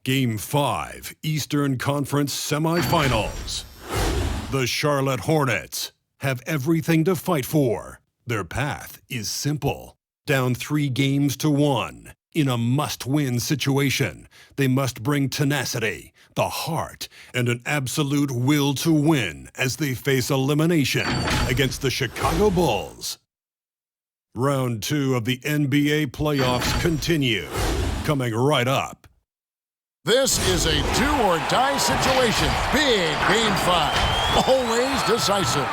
Game 5, Eastern Conference Semifinals. The Charlotte Hornets have everything to fight for. Their path is simple. Down 3-1 in a must-win situation, they must bring tenacity, the heart, and an absolute will to win as they face elimination against the Chicago Bulls. Round 2 of the NBA playoffs continue. Coming right up. This is a do-or-die situation. Big Game 5. Always decisive.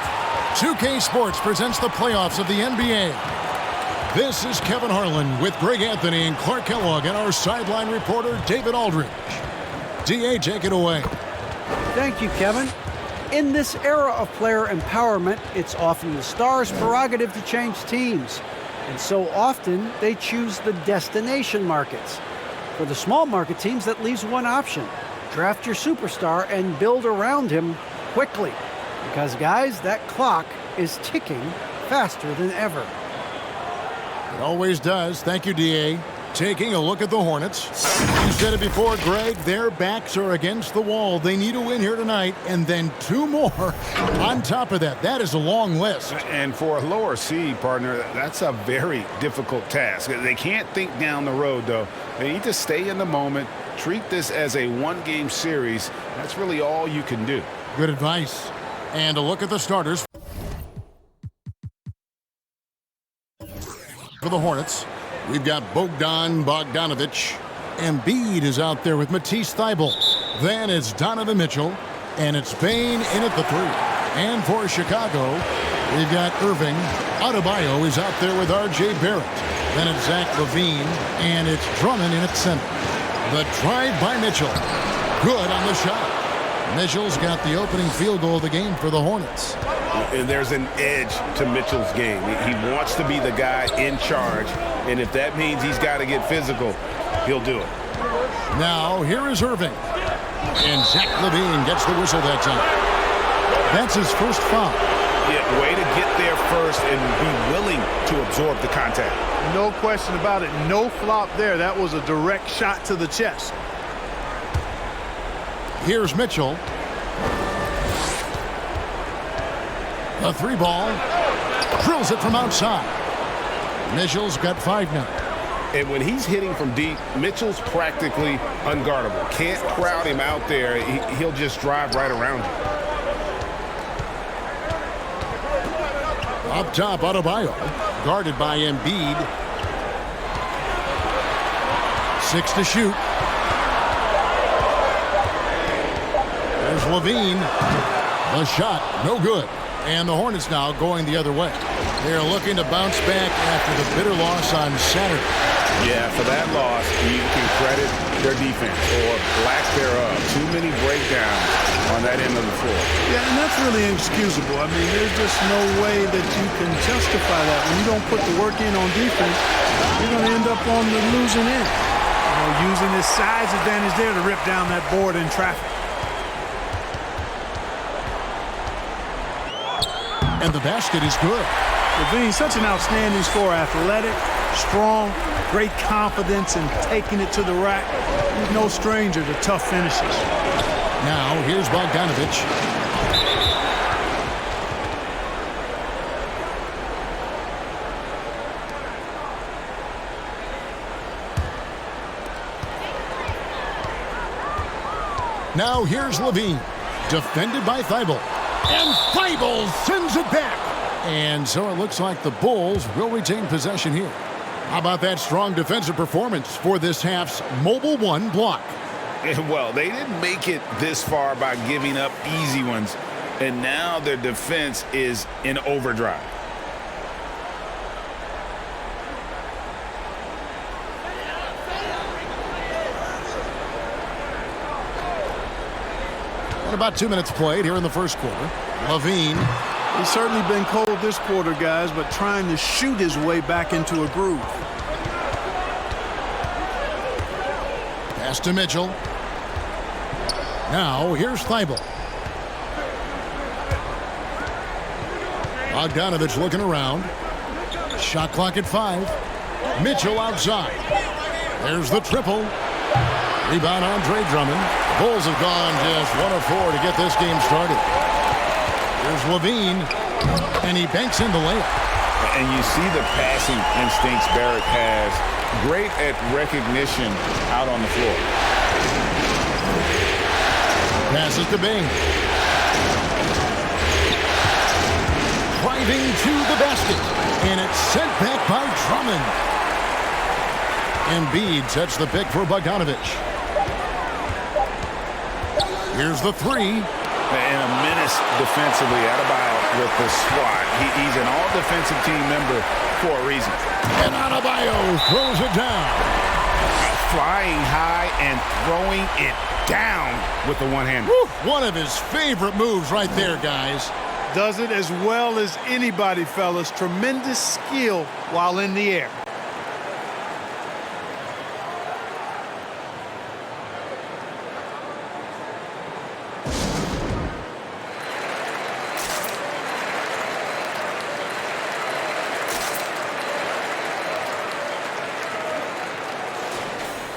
2K Sports presents the playoffs of the NBA. This is Kevin Harlan with Greg Anthony and Clark Kellogg and our sideline reporter, David Aldridge. DA, take it away. Thank you, Kevin. In this era of player empowerment, it's often the stars' prerogative to change teams. And so often, they choose the destination markets. For the small market teams, that leaves one option. Draft your superstar and build around him quickly. Because, guys, that clock is ticking faster than ever. It always does. Thank you, DA. Taking a look at the Hornets. You said it before, Greg. Their backs are against the wall. They need to win here tonight, and then 2 more on top of that. That is a long list. And for a lower seed, partner, that's a very difficult task. They can't think down the road, though. They need to stay in the moment, treat this as a one-game series. That's really all you can do. Good advice. And a look at the starters for the Hornets. We've got Bogdan Bogdanovic. Embiid is out there with Matisse Thybulle. Then it's Donovan Mitchell. And it's Bane in at the 3. And for Chicago, we've got Irving. Adebayo is out there with R.J. Barrett. Then it's Zach LaVine. And it's Drummond in at center. The drive by Mitchell. Good on the shot. Mitchell's got the opening field goal of the game for the Hornets. And there's an edge to Mitchell's game. He wants to be the guy in charge. And if that means he's got to get physical, he'll do it. Now, here is Irving. And Zach LaVine gets the whistle that time. That's his first foul. Yeah, way to get there first and be willing to absorb the contact. No question about it. No flop there. That was a direct shot to the chest. Here's Mitchell. A 3-ball. Drills it from outside. Mitchell's got 5 now. And when he's hitting from deep, Mitchell's practically unguardable. Can't crowd him out there. He'll just drive right around you. Up top, Adebayo. Guarded by Embiid. 6 to shoot. There's LaVine. The shot, no good. And the Hornets now going the other way. They're looking to bounce back after the bitter loss on Saturday. Yeah, for that loss, you can credit their defense or lack thereof. Too many breakdowns on that end of the floor. Yeah, and that's really inexcusable. I mean, there's just no way that you can justify that. When you don't put the work in on defense, you're going to end up on the losing end. You know, using his size advantage there to rip down that board in traffic. And the basket is good. LaVine, such an outstanding scorer, athletic, strong, great confidence in taking it to the rack. He's no stranger to tough finishes. Now, here's Bogdanovic. Now, here's LaVine. Defended by Thybulle. And Thybulle sends it back. And so it looks like the Bulls will retain possession here. How about that strong defensive performance for this half's Mobile One block? Well, they didn't make it this far by giving up easy ones. And now their defense is in overdrive. And about 2 minutes played here in the first quarter. LaVine. He's certainly been cold this quarter, guys, but trying to shoot his way back into a groove. Pass to Mitchell. Now, here's Thybulle. Bogdanovic looking around. Shot clock at 5. Mitchell outside. There's the triple. Rebound, Andre Drummond. The Bulls have gone just 1 of 4 to get this game started. Here's Levine, and he banks in the layup. And you see the passing instincts Barrett has. Great at recognition out on the floor. Passes to Bing. Driving to the basket. And it's sent back by Drummond. Embiid sets the pick for Bogdanovic. Here's the three. And a menace defensively. Adebayo with the swat. He's an all-defensive team member for a reason. And Adebayo throws it down. Flying high and throwing it down with the one-hander. One of his favorite moves right there, guys. Does it as well as anybody, fellas. Tremendous skill while in the air.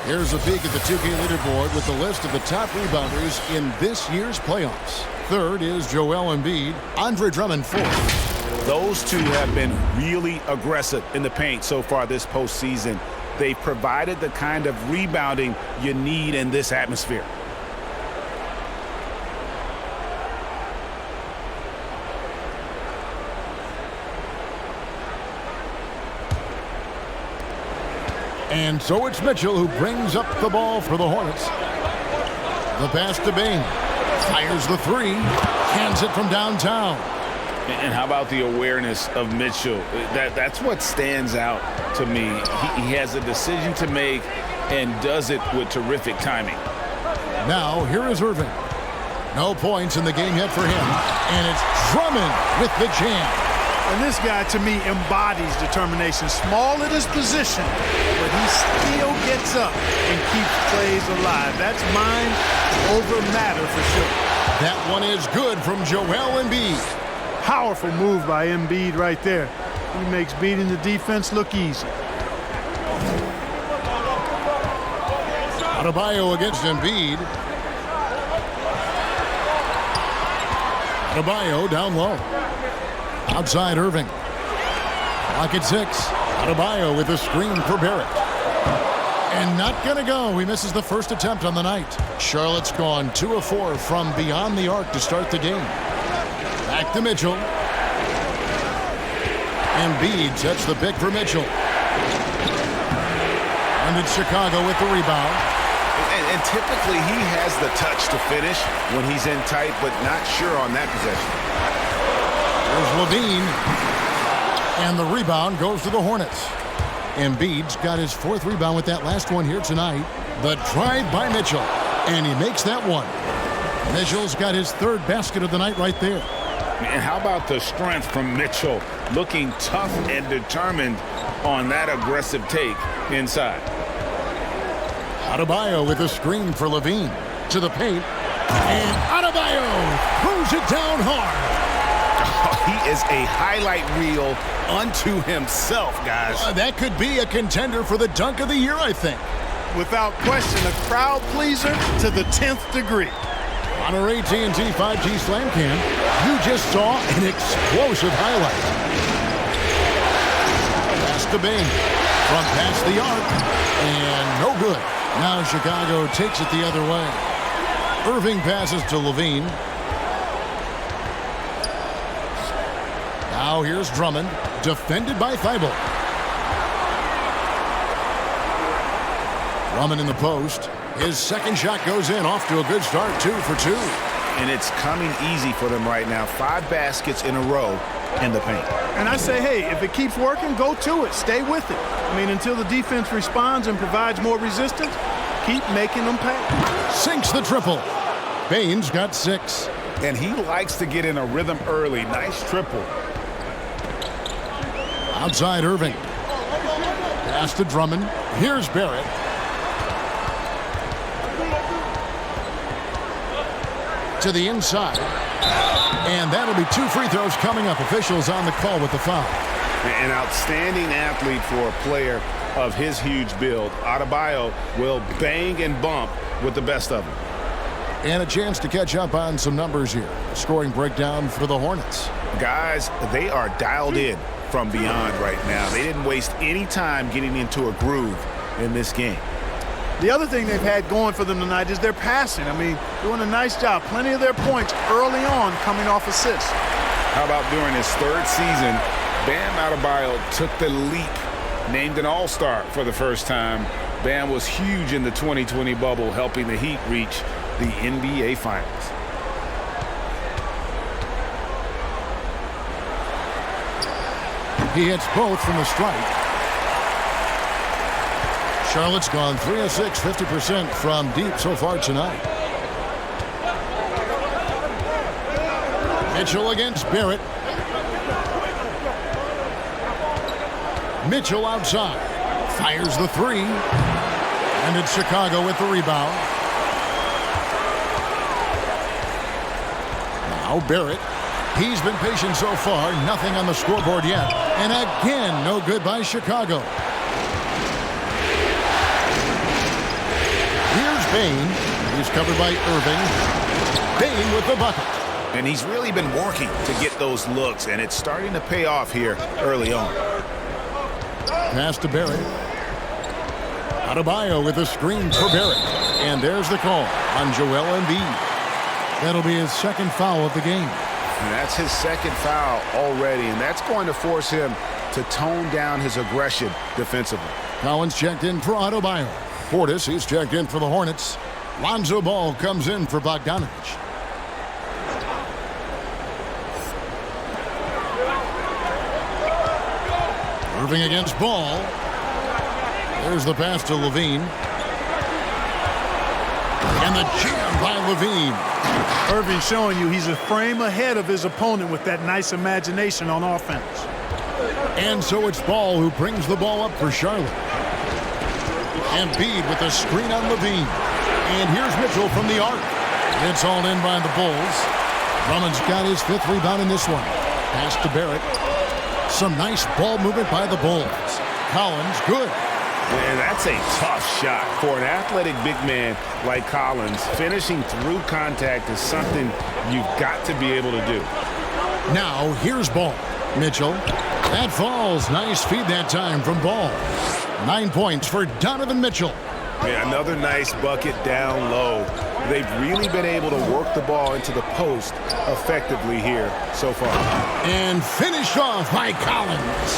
Here's a peek at the 2K leaderboard with the list of the top rebounders in this year's playoffs. Third is Joel Embiid. Andre Drummond fourth. Those two have been really aggressive in the paint so far this postseason. They've provided the kind of rebounding you need in this atmosphere. And so it's Mitchell who brings up the ball for the Hornets. The pass to Bing. Fires the three. Hands it from downtown. And how about the awareness of Mitchell? That's what stands out to me. He has a decision to make and does it with terrific timing. Now here is Irving. No points in the game yet for him. And it's Drummond with the jam. And this guy, to me, embodies determination. Small at his position, but he still gets up and keeps plays alive. That's mind over matter for sure. That one is good from Joel Embiid. Powerful move by Embiid right there. He makes beating the defense look easy. Adebayo against Embiid. Adebayo down low. Outside Irving. Clock at 6. Adebayo with a screen for Barrett. And not going to go. He misses the first attempt on the night. Charlotte's gone 2 of 4 from beyond the arc to start the game. Back to Mitchell. Embiid sets the pick for Mitchell. And it's Chicago with the rebound. And typically he has the touch to finish when he's in tight, but not sure on that possession. There's Levine. And the rebound goes to the Hornets. Embiid's got his 4th rebound with that last one here tonight. The drive by Mitchell. And he makes that one. Mitchell's got his 3rd basket of the night right there. And how about the strength from Mitchell? Looking tough and determined on that aggressive take inside. Adebayo with a screen for Levine. To the paint. And Adebayo throws it down hard. He is a highlight reel unto himself, guys. That could be a contender for the dunk of the year, I think. Without question, a crowd pleaser to the 10th degree. On our AT&T 5G Slam Cam, you just saw an explosive highlight. Pass to Bing. Front past the arc. And no good. Now Chicago takes it the other way. Irving passes to Levine. Now here's Drummond, defended by Thibault. Drummond in the post. His 2nd shot goes in, off to a good start, 2 for 2. And it's coming easy for them right now. 5 baskets in a row in the paint. And I say, hey, if it keeps working, go to it. Stay with it. I mean, until the defense responds and provides more resistance, keep making them pay. Sinks the triple. Baines got 6. And he likes to get in a rhythm early. Nice triple. Outside Irving. Pass to Drummond. Here's Barrett. To the inside. And that'll be 2 free throws coming up. Officials on the call with the foul. An outstanding athlete for a player of his huge build. Adebayo will bang and bump with the best of them. And a chance to catch up on some numbers here. Scoring breakdown for the Hornets. Guys, they are dialed in from beyond right now. They didn't waste any time getting into a groove in this game. The other thing they've had going for them tonight is their passing. I mean, doing a nice job. Plenty of their points early on coming off assists. How about during his third season, Bam Adebayo took the leap, named an All-Star for the first time. Bam was huge in the 2020 bubble, helping the Heat reach the NBA Finals. He hits both from the strike. Charlotte's gone 3 of 6, 50% from deep so far tonight. Mitchell against Barrett. Mitchell outside. Fires the three. And it's Chicago with the rebound. Now Barrett. He's been patient so far. Nothing on the scoreboard yet. And again, no good by Chicago. Here's Bain. He's covered by Irving. Bain with the bucket. And he's really been working to get those looks, and it's starting to pay off here early on. Pass to Barrett. Adebayo with a screen for Barrett. And there's the call on Joel Embiid. That'll be his second foul of the game. And that's his second foul already, and that's going to force him to tone down his aggression defensively. Collins checked in for Adebayo. Portis, he's checked in for the Hornets. Lonzo Ball comes in for Bogdanovich. Irving against Ball. There's the pass to Levine. And the jam by Levine. Irving showing you he's a frame ahead of his opponent with that nice imagination on offense. And so it's Ball who brings the ball up for Charlotte. Embiid with a screen on Levine. And here's Mitchell from the arc. It's all in by the Bulls. Drummond's got his 5th rebound in this one. Pass to Barrett. Some nice ball movement by the Bulls. Collins, good. And that's a tough shot for an athletic big man like Collins. Finishing through contact is something you've got to be able to do. Now, here's Ball. Mitchell. That falls. Nice feed that time from Ball. 9 points for Donovan Mitchell. Yeah, another nice bucket down low. They've really been able to work the ball into the post effectively here so far. And finished off by Collins.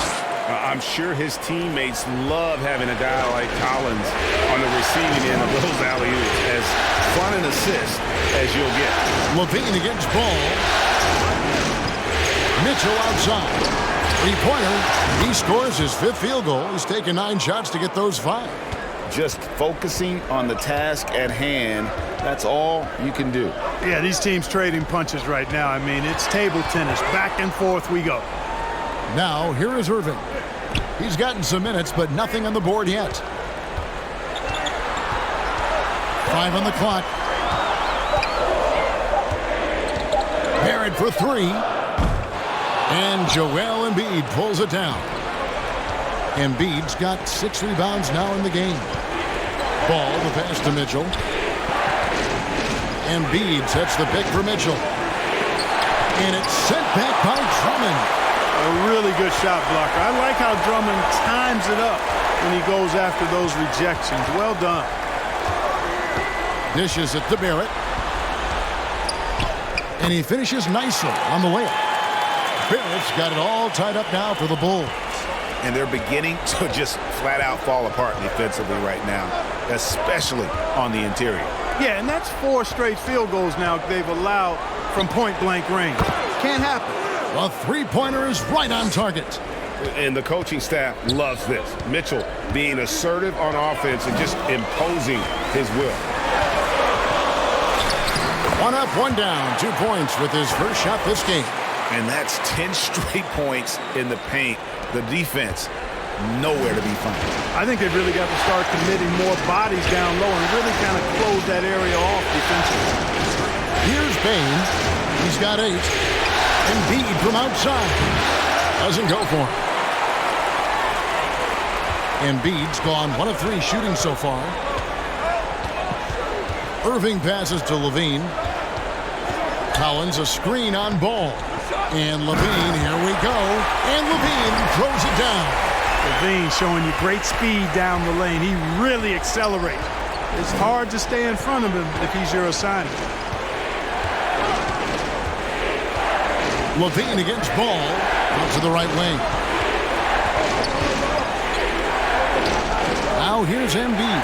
I'm sure his teammates love having a guy like Collins on the receiving end of those alley-oops. As fun an assist as you'll get. Levine against Ball. Mitchell outside. Three-pointer. He scores his 5th field goal. He's taken 9 shots to get those 5. Just focusing on the task at hand, that's all you can do. Yeah, these teams trading punches right now. I mean, it's table tennis. Back and forth we go. Now, here is Irving. He's gotten some minutes, but nothing on the board yet. 5 on the clock. Barrett for 3. And Joel Embiid pulls it down. Embiid's got 6 rebounds now in the game. Ball, the pass to Mitchell. Embiid sets the pick for Mitchell. And it's sent back by Drummond. A really good shot blocker. I like how Drummond times it up when he goes after those rejections. Well done. Dishes it to Barrett. And he finishes nicely on the layup. Barrett's got it all tied up now for the Bulls. And they're beginning to just flat out fall apart defensively right now, especially on the interior. Yeah, and that's 4 straight field goals now they've allowed from point-blank range. Can't happen. A three-pointer is right on target. And the coaching staff loves this. Mitchell being assertive on offense and just imposing his will. 1 up, 1 down. 2 points with his first shot this game. And that's 10 straight points in the paint. The defense, nowhere to be found. I think they've really got to start committing more bodies down low and really kind of close that area off defensively. Here's Bain. He's got 8. Embiid from outside. Doesn't go for him. Embiid's gone 1 of 3 shooting so far. Irving passes to Levine. Collins a screen on Ball. And Levine, here we go. And Levine throws it down. Levine showing you great speed down the lane. He really accelerates. It's hard to stay in front of him if he's your assignment. Levine against Ball. Out to the right wing. Now here's Embiid.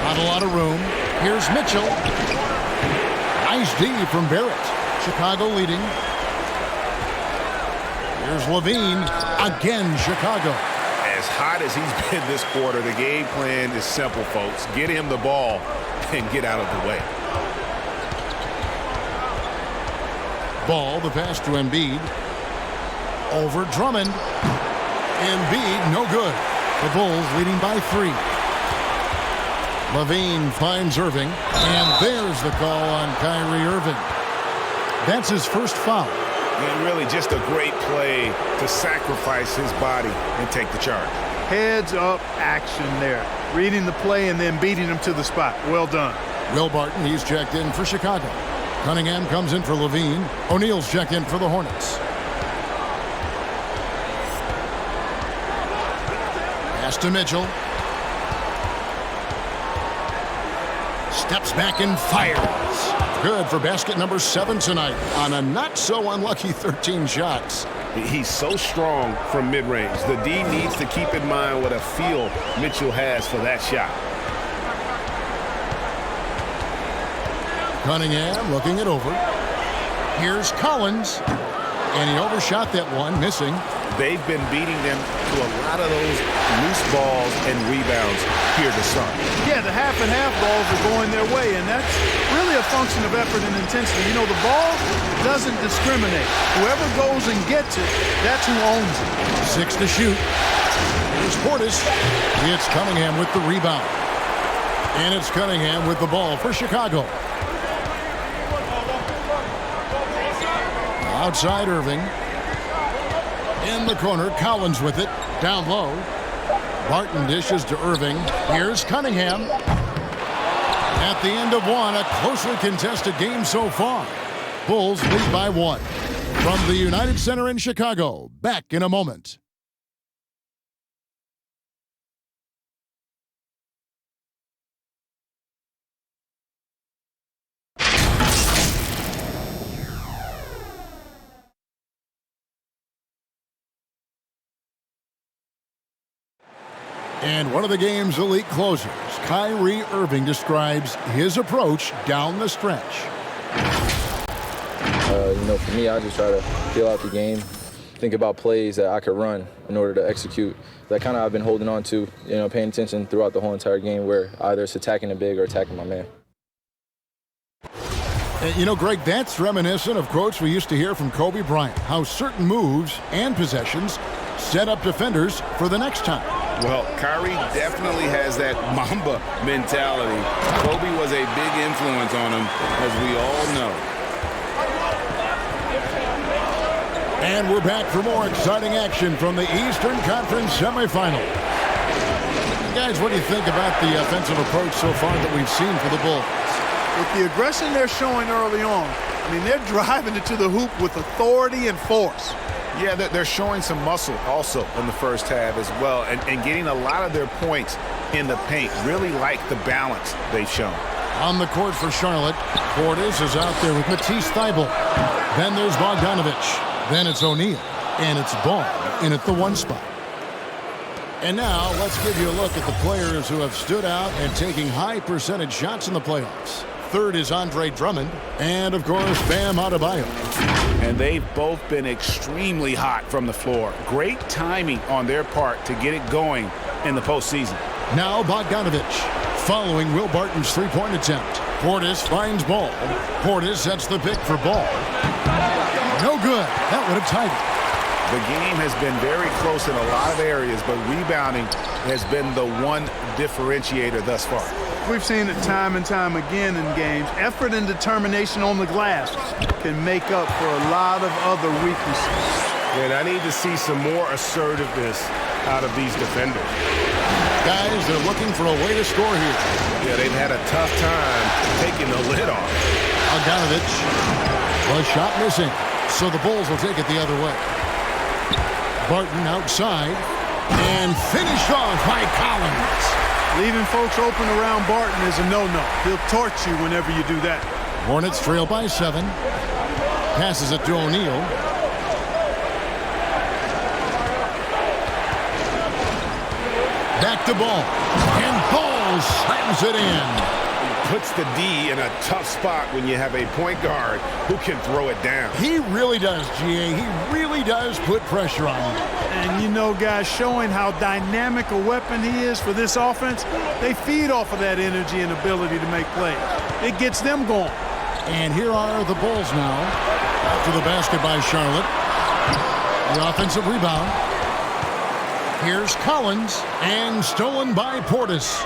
Not a lot of room. Here's Mitchell. Nice D from Barrett. Chicago leading. Here's Levine. Again, Chicago. As hot as he's been this quarter, the game plan is simple, folks. Get him the ball and get out of the way. Ball, the pass to Embiid. Over Drummond. Embiid, no good. The Bulls leading by 3. Levine finds Irving. And there's the call on Kyrie Irving. That's his first foul. And really just a great play to sacrifice his body and take the charge. Heads up action there. Reading the play and then beating him to the spot. Well done. Will Barton, he's checked in for Chicago. Cunningham comes in for Levine. O'Neal's checked in for the Hornets. Pass to Mitchell. Steps back and fires. Good for basket number 7 tonight on a not-so-unlucky 13 shots. He's so strong from mid-range. The D needs to keep in mind what a feel Mitchell has for that shot. Cunningham looking it over. Here's Collins. And he overshot that one, missing. They've been beating them to a lot of those loose balls and rebounds here to start. Yeah, the half-and-half balls are going their way, and that's really a function of effort and intensity. You know, the ball doesn't discriminate. Whoever goes and gets it, that's who owns it. 6 to shoot. Here's Portis. It's Cunningham with the rebound. And it's Cunningham with the ball for Chicago. Outside Irving. In the corner, Collins with it. Down low. Barton dishes to Irving. Here's Cunningham. At the end of one, a closely contested game so far. Bulls lead by 1. From the United Center in Chicago, back in a moment. And one of the game's elite closers, Kyrie Irving, describes his approach down the stretch. For me, I just try to feel out the game, think about plays that I could run in order to execute. That kind of I've been holding on to, paying attention throughout the whole entire game where either it's attacking the big or attacking my man. Greg, that's reminiscent of quotes we used to hear from Kobe Bryant, how certain moves and possessions set up defenders for the next time. Well, Kyrie definitely has that Mamba mentality. Kobe was a big influence on him, as we all know. And we're back for more exciting action from the Eastern Conference semifinal. Guys, what do you think about the offensive approach so far that we've seen for the Bulls? With the aggression they're showing early on, they're driving it to the hoop with authority and force. Yeah, they're showing some muscle also in the first half as well, and getting a lot of their points in the paint. Really like the balance they've shown. On the court for Charlotte, Portis is out there with Matisse Thybulle. Then there's Bogdanovich. Then it's O'Neal. And it's Ball in at the 1 spot. And now let's give you a look at the players who have stood out and taking high percentage shots in the playoffs. Third is Andre Drummond. And, of course, Bam Adebayo. And they've both been extremely hot from the floor. Great timing on their part to get it going in the postseason. Now Bogdanovich, following Will Barton's three-point attempt. Portis finds Ball. Portis sets the pick for Ball. No good. That would have tied it. The game has been very close in a lot of areas, but rebounding has been the one differentiator thus far. We've seen it time and time again in games. Effort and determination on the glass can make up for a lot of other weaknesses. And I need to see some more assertiveness out of these defenders. Guys, they're looking for a way to score here. Yeah, they've had a tough time taking the lid off. Bogdanovich. The shot missing. So the Bulls will take it the other way. Barton outside. And finished off by Collins. Leaving folks open around Barton is a no-no. He'll torch you whenever you do that. Hornets trail by 7. Passes it to O'Neal. Back to Ball. And Ball slams it in. Puts the D in a tough spot when you have a point guard who can throw it down. He really does, GA. He really does put pressure on him. And you know, guys, showing how dynamic a weapon he is for this offense, they feed off of that energy and ability to make plays. It gets them going. And here are the Bulls now. After the basket by Charlotte. The offensive rebound. Here's Collins. And stolen by Portis.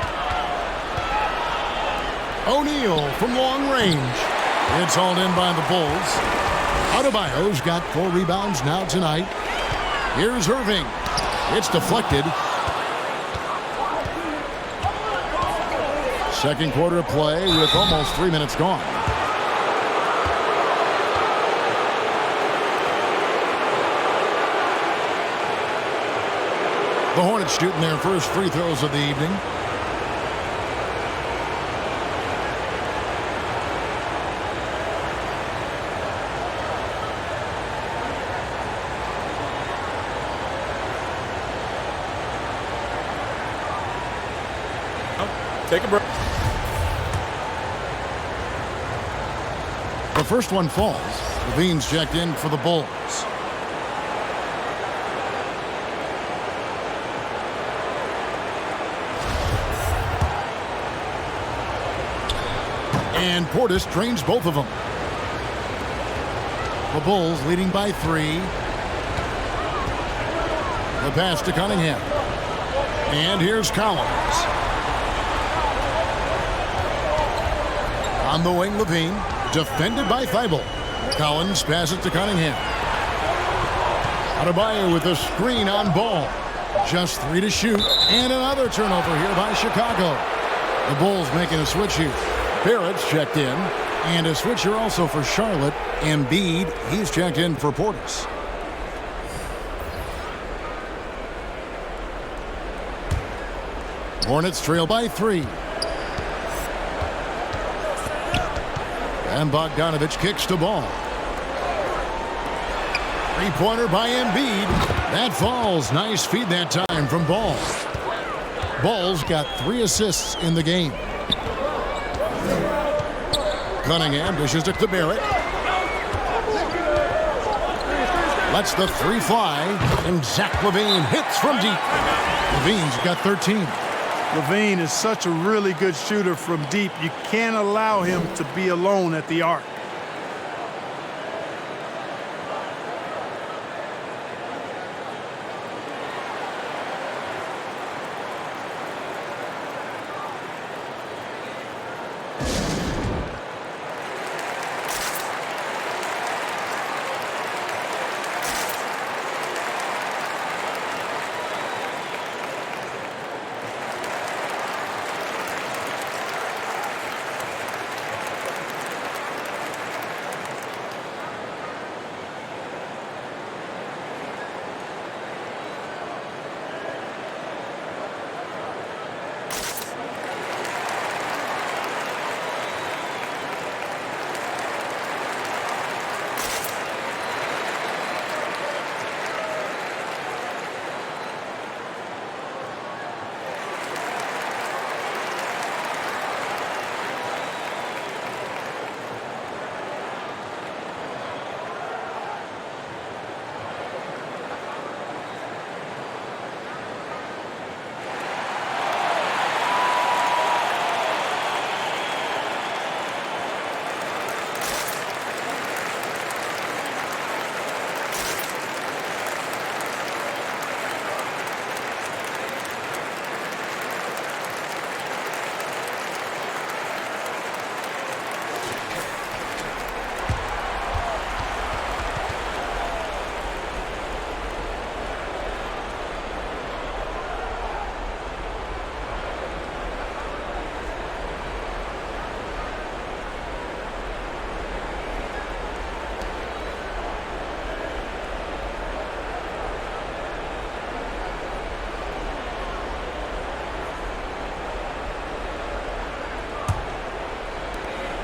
O'Neal from long range. It's hauled in by the Bulls. Adebayo's got 4 rebounds now tonight. Here's Irving. It's deflected. Second quarter play with almost 3 minutes gone. The Hornets shooting their first free throws of the evening. Take a break. The first one falls. Levine's checked in for the Bulls. And Portis drains both of them. The Bulls leading by 3. The pass to Cunningham. And here's Collins. On the wing, Levine. Defended by Thibault. Collins passes to Cunningham. Adebayo with a screen on Ball. Just 3 to shoot. And another turnover here by Chicago. The Bulls making a switch here. Barrett's checked in. And a switch here also for Charlotte. Embiid, he's checked in for Portis. Hornets trail by 3. And Bogdanovich kicks to Ball. Three-pointer by Embiid. That falls. Nice feed that time from Ball. Ball's got 3 assists in the game. Cunningham dishes it to Barrett. Lets the 3 fly. And Zach LaVine hits from deep. LaVine's got 13. LaVine is such a really good shooter from deep. You can't allow him to be alone at the arc.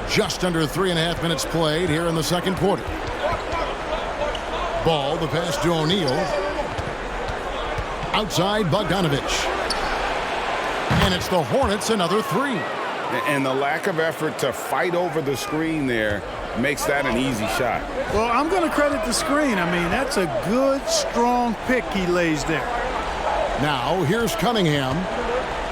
Just under 3.5 minutes played here in the second quarter. Ball, the pass to O'Neal. Outside Bogdanovich. And it's the Hornets another three. And the lack of effort to fight over the screen there makes that an easy shot. Well, I'm going to credit the screen. I mean, that's a good, strong pick he lays there. Now, here's Cunningham.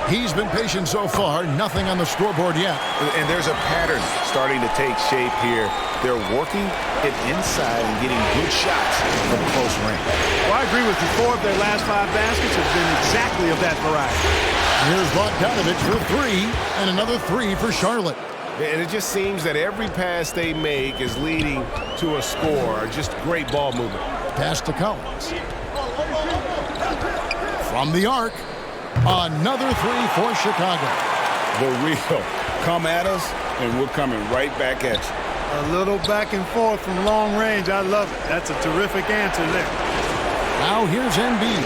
He's been patient so far. Nothing on the scoreboard yet. And there's a pattern starting to take shape here. They're working it inside and getting good shots from close range. Well, I agree with you. 4 of their last 5 baskets have been exactly of that variety. Here's Bogdanovich for 3, and another 3 for Charlotte. And it just seems that every pass they make is leading to a score. Just great ball movement. Pass to Collins. From the arc, another 3 for Chicago. The real come at us, and we're coming right back at you. A little back and forth from long range. I love it. That's a terrific answer there. Now here's Embiid.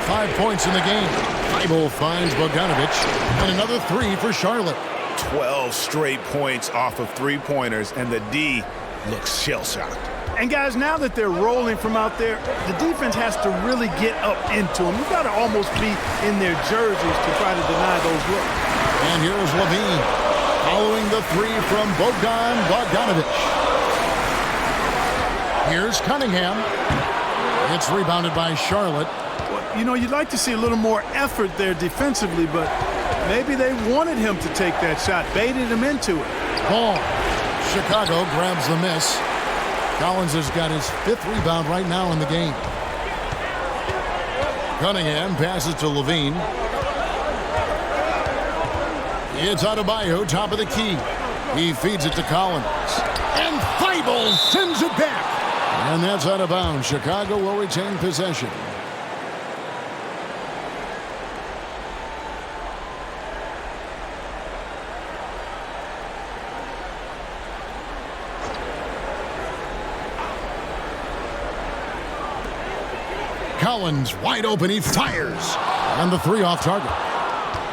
5 points in the game. Thibault finds Bogdanovich, and another 3 for Charlotte. 12 straight points off of three-pointers, and the D looks shell-shocked. And guys, now that they're rolling from out there, the defense has to really get up into them. You've got to almost be in their jerseys to try to deny those looks. And here's Levine, following the 3 from Bogdanovich. Here's Cunningham. It's rebounded by Charlotte. Well, you know, you'd like to see a little more effort there defensively, but maybe they wanted him to take that shot, baited him into it. Ball. Chicago grabs the miss. Collins has got his 5th rebound right now in the game. Cunningham passes to Levine. It's Adebayo, top of the key. He feeds it to Collins. And Thibault sends it back. And that's out of bounds. Chicago will retain possession. Collins wide open, he fires. And the 3 off target.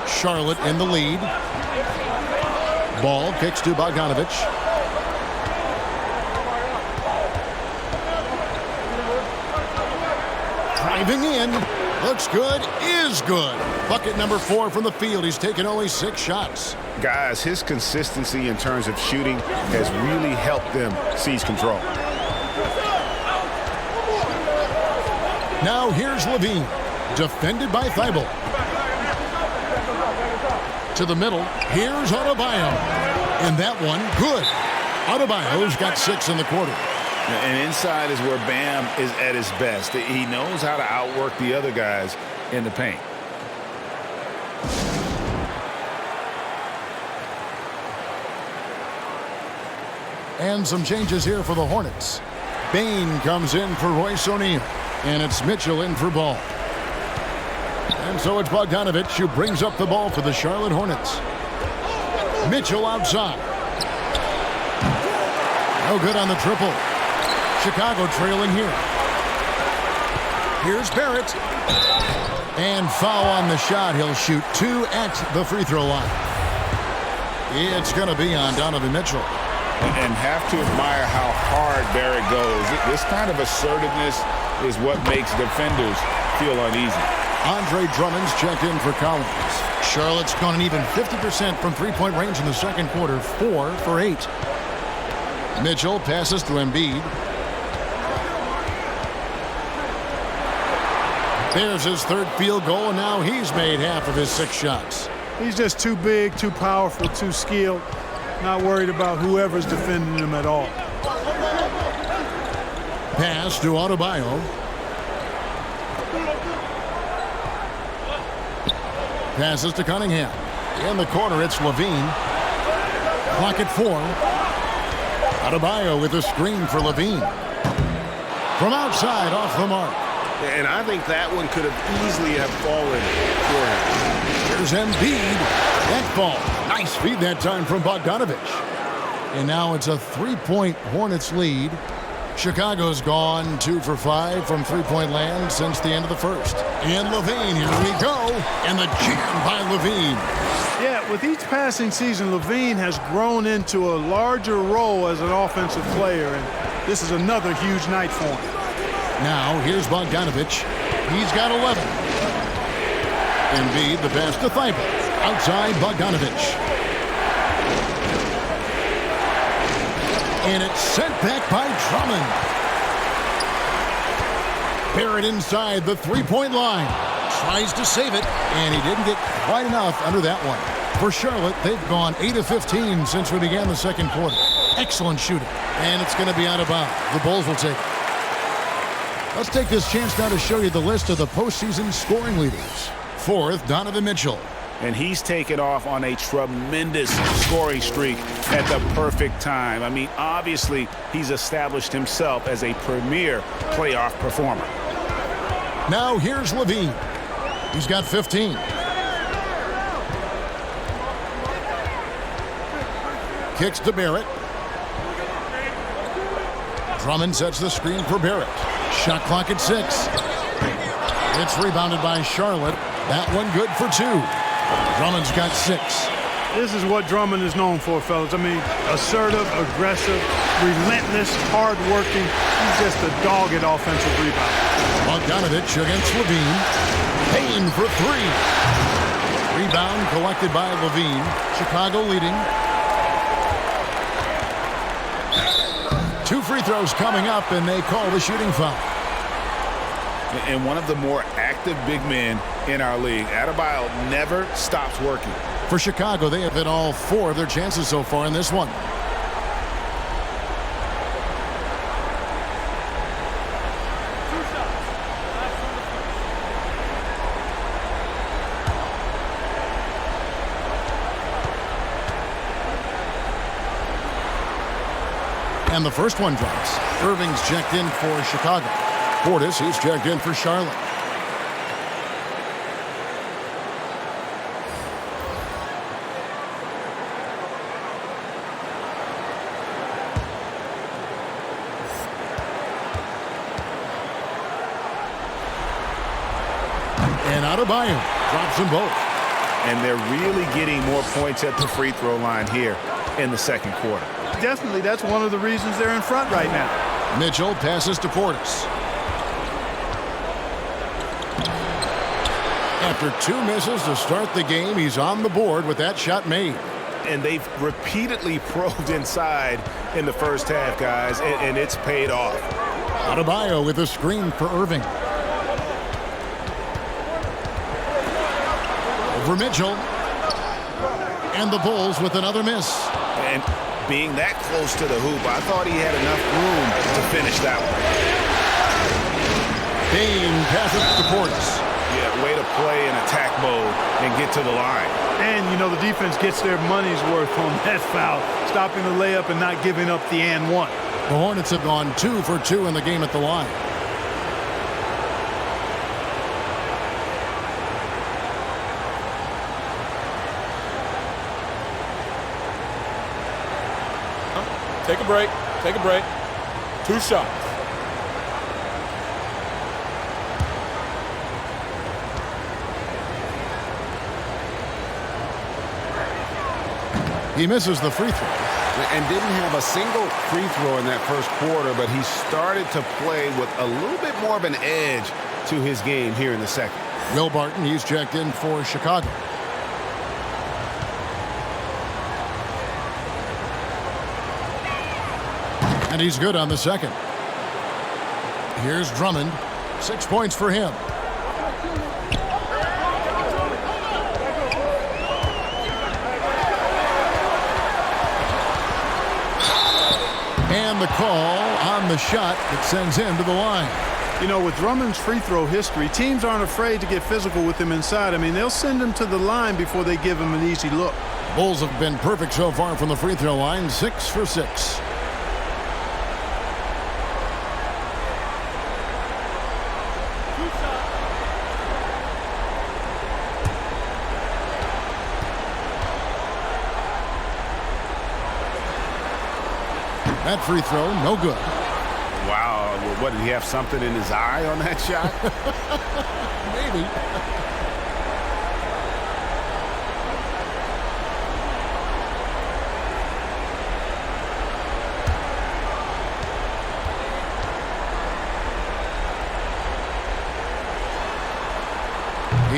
Charlotte in the lead. Ball kicks to Bogdanovich. Driving in. Looks good, is good. Bucket number 4 from the field. He's taken only 6 shots. Guys, his consistency in terms of shooting has really helped them seize control. Now here's Levine, defended by Thibault. To the middle, here's Adebayo. And that one, good. Adebayo's got 6 in the quarter. And inside is where Bam is at his best. He knows how to outwork the other guys in the paint. And some changes here for the Hornets. Bain comes in for Royce O'Neal. And it's Mitchell in for Ball. And so it's Bogdanovich who brings up the ball for the Charlotte Hornets. Mitchell outside. No good on the triple. Chicago trailing here. Here's Barrett. And foul on the shot. He'll shoot 2 at the free throw line. It's going to be on Donovan Mitchell. And have to admire how hard Barrett goes. This kind of assertiveness is what makes defenders feel uneasy. Andre Drummond's checked in for Collins. Charlotte's gone an even 50% from three-point range in the second quarter, 4 for 8. Mitchell passes to Embiid. There's his 3rd field goal, and now he's made half of his 6 shots. He's just too big, too powerful, too skilled. Not worried about whoever's defending him at all. Pass to Adebayo. Passes to Cunningham. In the corner, it's Levine. Clock at 4. Adebayo with a screen for Levine. From outside, off the mark. And I think that one could have easily have fallen for him. Here's Embiid. That ball. Nice feed that time from Bogdanovich. And now it's a 3-point Hornets lead. Chicago's gone 2 for 5 from three-point land since the end of the first. And Levine, here we go. And the jam by Levine. Yeah, Yeah, with each passing season, Levine has grown into a larger role as an offensive player, and this is another huge night for him. Now, here's Bogdanovich. He's got 11. Embiid, the pass to Thibault. Outside, Bogdanovich. And it's sent back by Drummond. Barrett inside the three-point line. Tries to save it, and he didn't get quite enough under that one. For Charlotte, they've gone 8 of 15 since we began the second quarter. Excellent shooting. And it's going to be out of bounds. The Bulls will take it. Let's take this chance now to show you the list of the postseason scoring leaders. Fourth, Donovan Mitchell. And he's taken off on a tremendous scoring streak at the perfect time. I mean, obviously, he's established himself as a premier playoff performer. Now here's Levine. He's got 15. Kicks to Barrett. Drummond sets the screen for Barrett. Shot clock at 6. It's rebounded by Charlotte. That one good for 2. Drummond's got 6. This is what Drummond is known for, fellas. I mean, assertive, aggressive, relentless, hard-working. He's just a dogged offensive rebounder. Bogdanovich against Levine. Payne for 3. Rebound collected by Levine. Chicago leading. 2 free throws coming up, and they call the shooting foul. And one of the more active big men in our league. Adebayo never stops working. For Chicago, they have hit all 4 of their chances so far in this one. And the first one drops. Irving's checked in for Chicago. Portis, he's checked in for Charlotte. And Adebayo drops them both. And they're really getting more points at the free throw line here in the second quarter. Definitely, that's one of the reasons they're in front right now. Mitchell passes to Portis. After 2 misses to start the game, he's on the board with that shot made. And they've repeatedly probed inside in the first half, guys, and it's paid off. Adebayo with a screen for Irving. Over Mitchell. And the Bulls with another miss. And being that close to the hoop, I thought he had enough room to finish that one. Payne passes to Portis. Yeah, way to play in attack mode and get to the line. And, you know, the defense gets their money's worth on that foul, stopping the layup and not giving up the and one. The Hornets have gone 2 for 2 in the game at the line. Take a break. Take a break. 2 shots. He misses the free throw. And didn't have a single free throw in that first quarter, but he started to play with a little bit more of an edge to his game here in the second. Will Barton, he's checked in for Chicago. And he's good on the second. Here's Drummond. 6 points for him. And the call on the shot that sends him to the line. You know, with Drummond's free throw history, teams aren't afraid to get physical with him inside. I mean, they'll send him to the line before they give him an easy look. Bulls have been perfect so far from the free throw line. 6 for 6. That free throw, no good. Wow, what, did he have something in his eye on that shot? Maybe.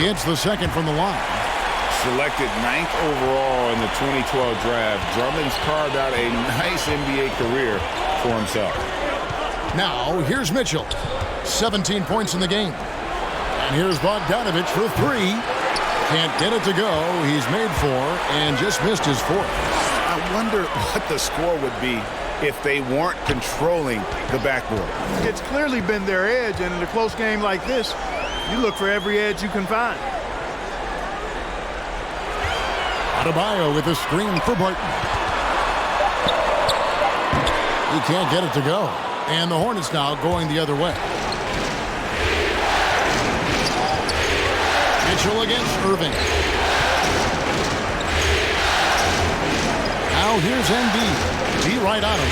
He hits the second from the line. Selected 9th overall in the 2012 draft, Drummond's carved out a nice NBA career for himself. Now, here's Mitchell. 17 points in the game. And here's Bogdanovich for three. Can't get it to go. He's made four and just missed his fourth. I wonder what the score would be if they weren't controlling the backboard. It's clearly been their edge, and in a close game like this, you look for every edge you can find. Adebayo with a screen for Barton. He can't get it to go. And the Hornets now going the other way. Mitchell against Irving. Now here's Embiid. D right on him.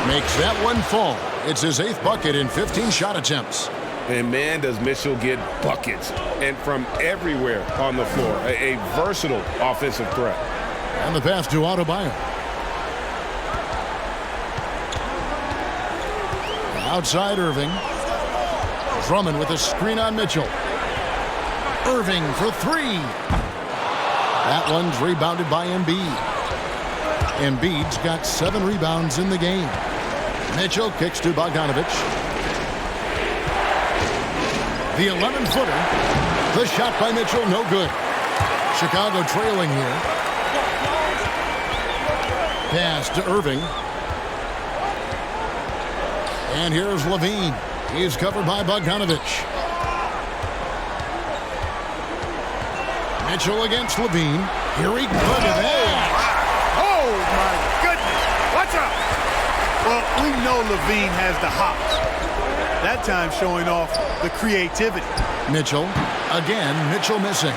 Makes that one fall. It's his 8th bucket in 15 shot attempts. And man, does Mitchell get buckets, and from everywhere on the floor. A versatile offensive threat. And the pass to Adebayo. Outside Irving. Drummond with a screen on Mitchell. Irving for three. That one's rebounded by Embiid. Embiid's got 7 rebounds in the game. Mitchell kicks to Bogdanovich. The 11-footer. The shot by Mitchell, no good. Chicago trailing here. Pass to Irving. And here's Levine. He's covered by Bogdanovich. Mitchell against Levine. Here he goes. Oh, my goodness. Watch out. Well, we know Levine has the hops. That time showing off the creativity. Mitchell. Again, Mitchell missing.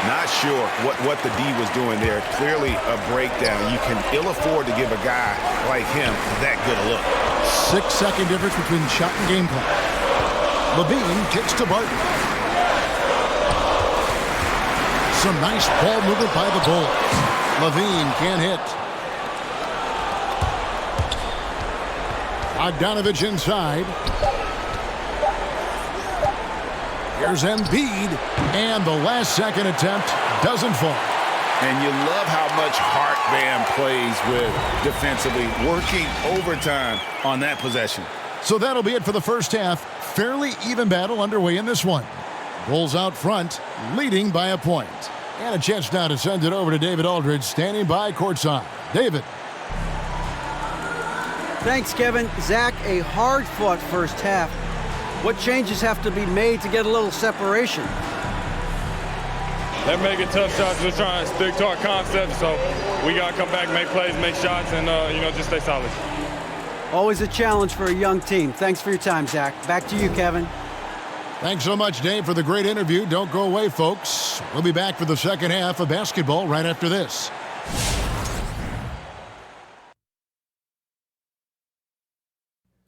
Not sure what the D was doing there. Clearly a breakdown. You can ill afford to give a guy like him that good a look. 6-second difference between shot and game plan. Levine kicks to Barton. Some nice ball movement by the Bulls. Levine can't hit. Bogdanovich inside. Here's Embiid, and the last second attempt doesn't fall. And you love how much heart Bam plays with defensively, working overtime on that possession. So that'll be it for the first half. Fairly even battle underway in this one. Bulls out front, leading by a point. And a chance now to send it over to David Aldridge, standing by courtside. David. Thanks, Kevin. Zach, a hard-fought first half. What changes have to be made to get a little separation? They're making tough shots. We're trying to stick to our concept, so we got to come back, make plays, make shots, and, just stay solid. Always a challenge for a young team. Thanks for your time, Zach. Back to you, Kevin. Thanks so much, Dave, for the great interview. Don't go away, folks. We'll be back for the second half of basketball right after this.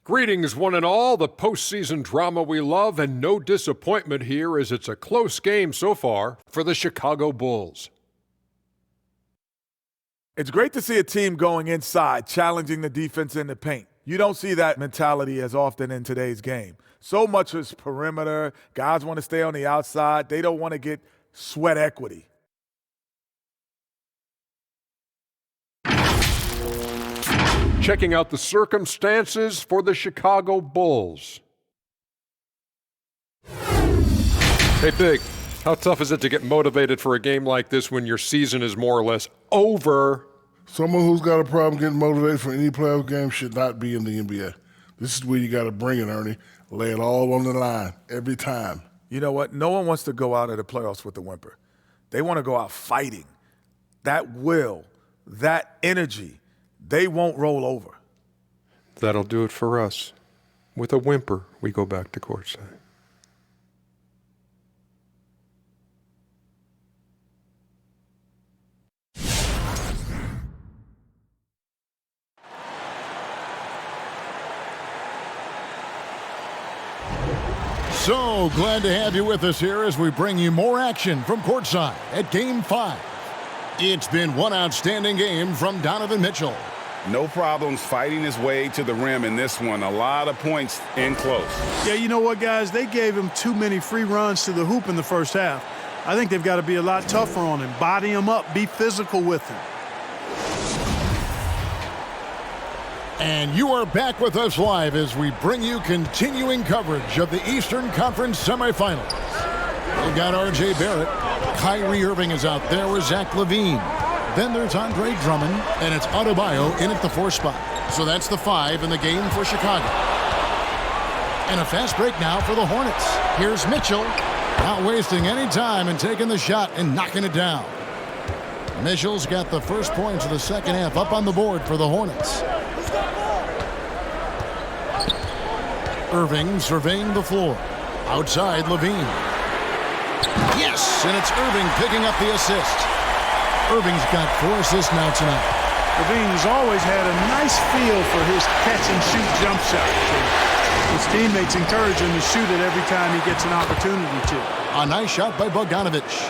Greetings, one and all. The postseason drama we love, and no disappointment here as it's a close game so far for the Chicago Bulls. It's great to see a team going inside, challenging the defense in the paint. You don't see that mentality as often in today's game. So much is perimeter. Guys want to stay on the outside. They don't want to get sweat equity. Checking out the circumstances for the Chicago Bulls. Hey, Big, how tough is it to get motivated for a game like this when your season is more or less over? Someone who's got a problem getting motivated for any playoff game should not be in the NBA. This is where you got to bring it, Ernie. Lay it all on the line every time. You know what? No one wants to go out of the playoffs with a whimper. They want to go out fighting. That will, that energy, they won't roll over. That'll do it for us. With a whimper, we go back to courtside. So glad to have you with us here as we bring you more action from courtside at Game 5. It's been one outstanding game from Donovan Mitchell. No problems fighting his way to the rim in this one. A lot of points in close. Yeah, you know what, guys? They gave him too many free runs to the hoop in the first half. I think they've got to be a lot tougher on him. Body him up. Be physical with him. And you are back with us live as we bring you continuing coverage of the Eastern Conference semifinals. They've got R.J. Barrett. Kyrie Irving is out there with Zach LaVine. Then there's Andre Drummond, and it's Adebayo in at the 4 spot. So that's the 5 in the game for Chicago. And a fast break now for the Hornets. Here's Mitchell, not wasting any time and taking the shot and knocking it down. Mitchell's got the first points of the second half up on the board for the Hornets. Irving surveying the floor. Outside, LaVine. Yes, and it's Irving picking up the assist. Irving's got 4 assists now tonight. LaVine's always had a nice feel for his catch-and-shoot jump shot. His teammates encourage him to shoot it every time he gets an opportunity to. A nice shot by Bogdanovich.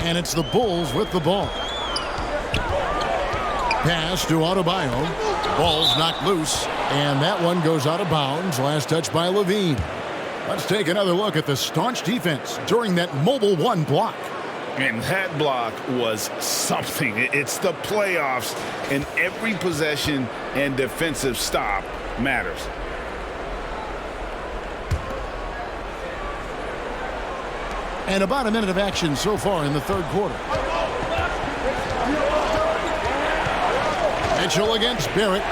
And it's the Bulls with the ball. Pass to Adebayo. Ball's knocked loose, and that one goes out of bounds. Last touch by LaVine. Let's take another look at the staunch defense during that mobile 1 block. And that block was something. It's the playoffs, and every possession and defensive stop matters. And about a minute of action so far in the third quarter. Mitchell against Barrett.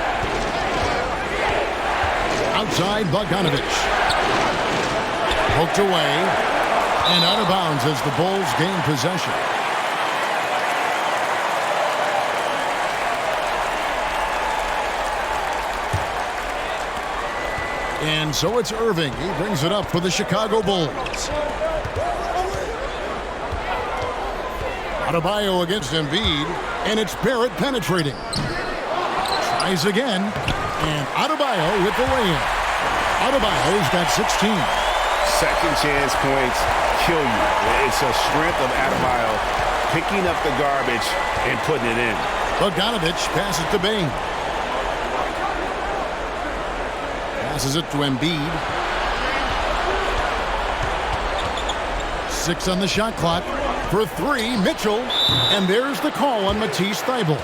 Outside, Bogdanovich. Poked away. And out of bounds as the Bulls gain possession. And so it's Irving. He brings it up for the Chicago Bulls. Adebayo against Embiid, and it's Barrett penetrating. Tries again, and Adebayo with the lay-in. Adebayo's got 16. Second chance points kill you. It's a strength of Adebayo picking up the garbage and putting it in. Bogdanovich passes to Bain. Passes it to Embiid. 6 on the shot clock. For 3, Mitchell. And there's the call on Matisse Thybulle.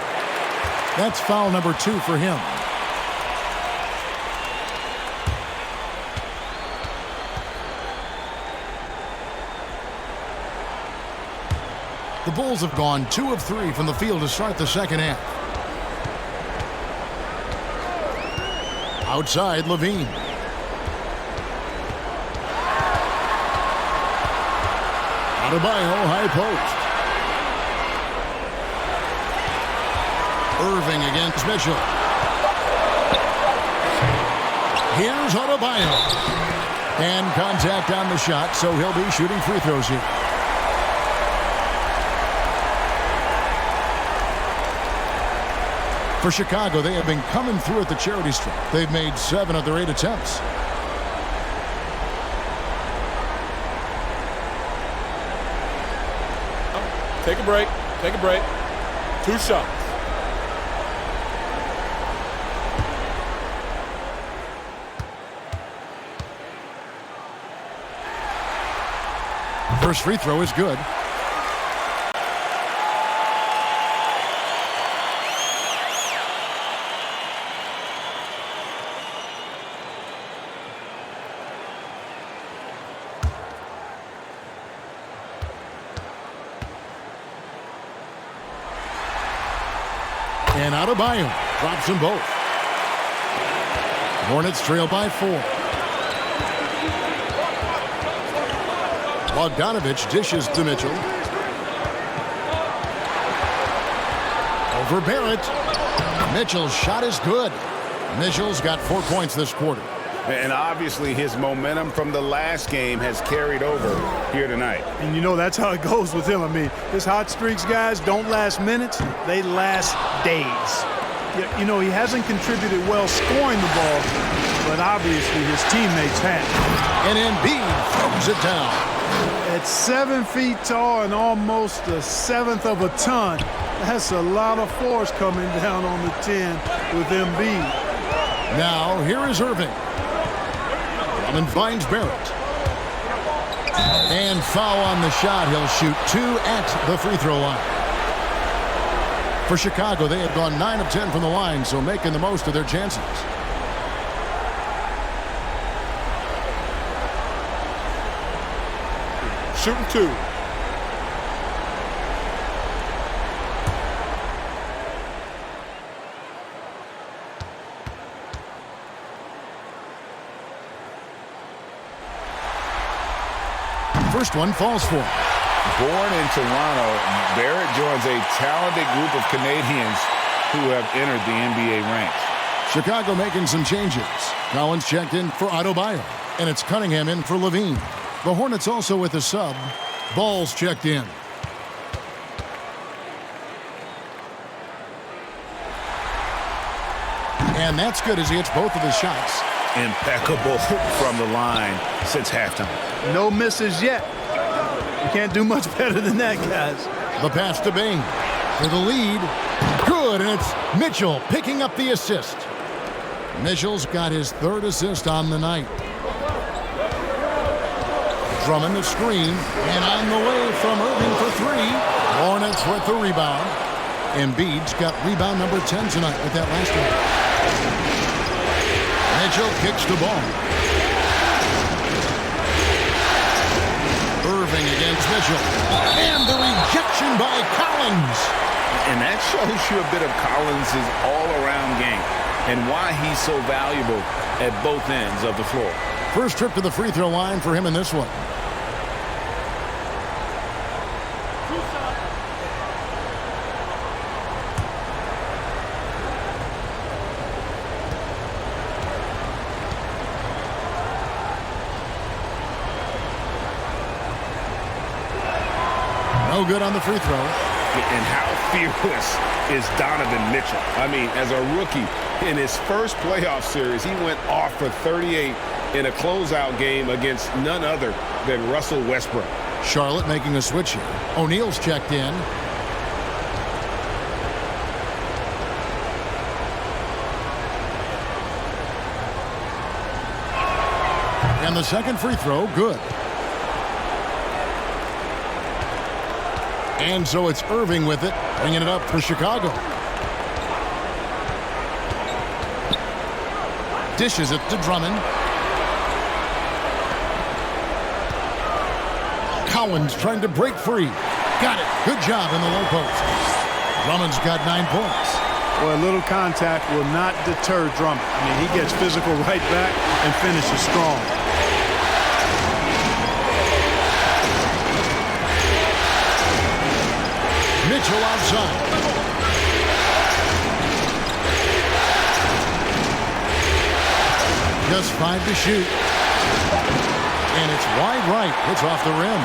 That's foul number 2 for him. The Bulls have gone 2 of 3 from the field to start the second half. Outside, LaVine. Adebayo, high post. Irving against Mitchell. Here's Adebayo. And contact on the shot, so he'll be shooting free throws here. For Chicago, they have been coming through at the charity stripe. They've made 7 of their 8 attempts. Take a break. Take a break. 2 shots. First free throw is good. And Adebayo drops them both. Hornets trail by 4. Bogdanovich dishes to Mitchell. Over Barrett. Mitchell's shot is good. Mitchell's got 4 points this quarter. And obviously his momentum from the last game has carried over here tonight. And you know that's how it goes with him. I mean, his hot streaks, guys, don't last minutes. They last days. You know, he hasn't contributed well scoring the ball, but obviously his teammates have. And Embiid throws it down. At 7 feet tall and almost 1/7 of a ton, That's a lot of force coming down on the 10 with Embiid. Now, here is Irving. Drummond finds Barrett. And foul on the shot. He'll shoot 2 at the free throw line. For Chicago, they have gone 9 of 10 from the line, so making the most of their chances. Shooting 2. First one falls for him. Born in Toronto, Barrett joins a talented group of Canadians who have entered the NBA ranks. Chicago making some changes. Collins checked in for Adebayo, and it's Cunningham in for Levine. The Hornets also with a sub. Ball's checked in. And that's good as he hits both of his shots. Impeccable from the line since halftime. No misses yet. You can't do much better than that, guys. The pass to Bain for the lead. Good, and it's Mitchell picking up the assist. Mitchell's got his 3rd assist on the night. Drummond the screen, and on the way from Irving for 3. Hornets with the rebound. Embiid's got rebound number 10 tonight with that last one. Mitchell kicks the ball. Irving against Mitchell. And the rejection by Collins. And that shows you a bit of Collins' all-around game and why he's so valuable at both ends of the floor. First trip to the free throw line for him in this one. No good on the free throw. And how fearless is Donovan Mitchell? I mean, as a rookie, in his first playoff series, he went off for 38 in a closeout game against none other than Russell Westbrook. Charlotte making a switch here. O'Neal's checked in. And the second free throw, good. And so it's Irving with it, bringing it up for Chicago. Dishes it to Drummond. Collins trying to break free. Got it. Good job in the low post. Drummond's got 9 points. Well, a little contact will not deter Drummond. I mean, he gets physical right back and finishes strong. Mitchell outside. Just 5 to shoot. And it's wide right. It's off the rim.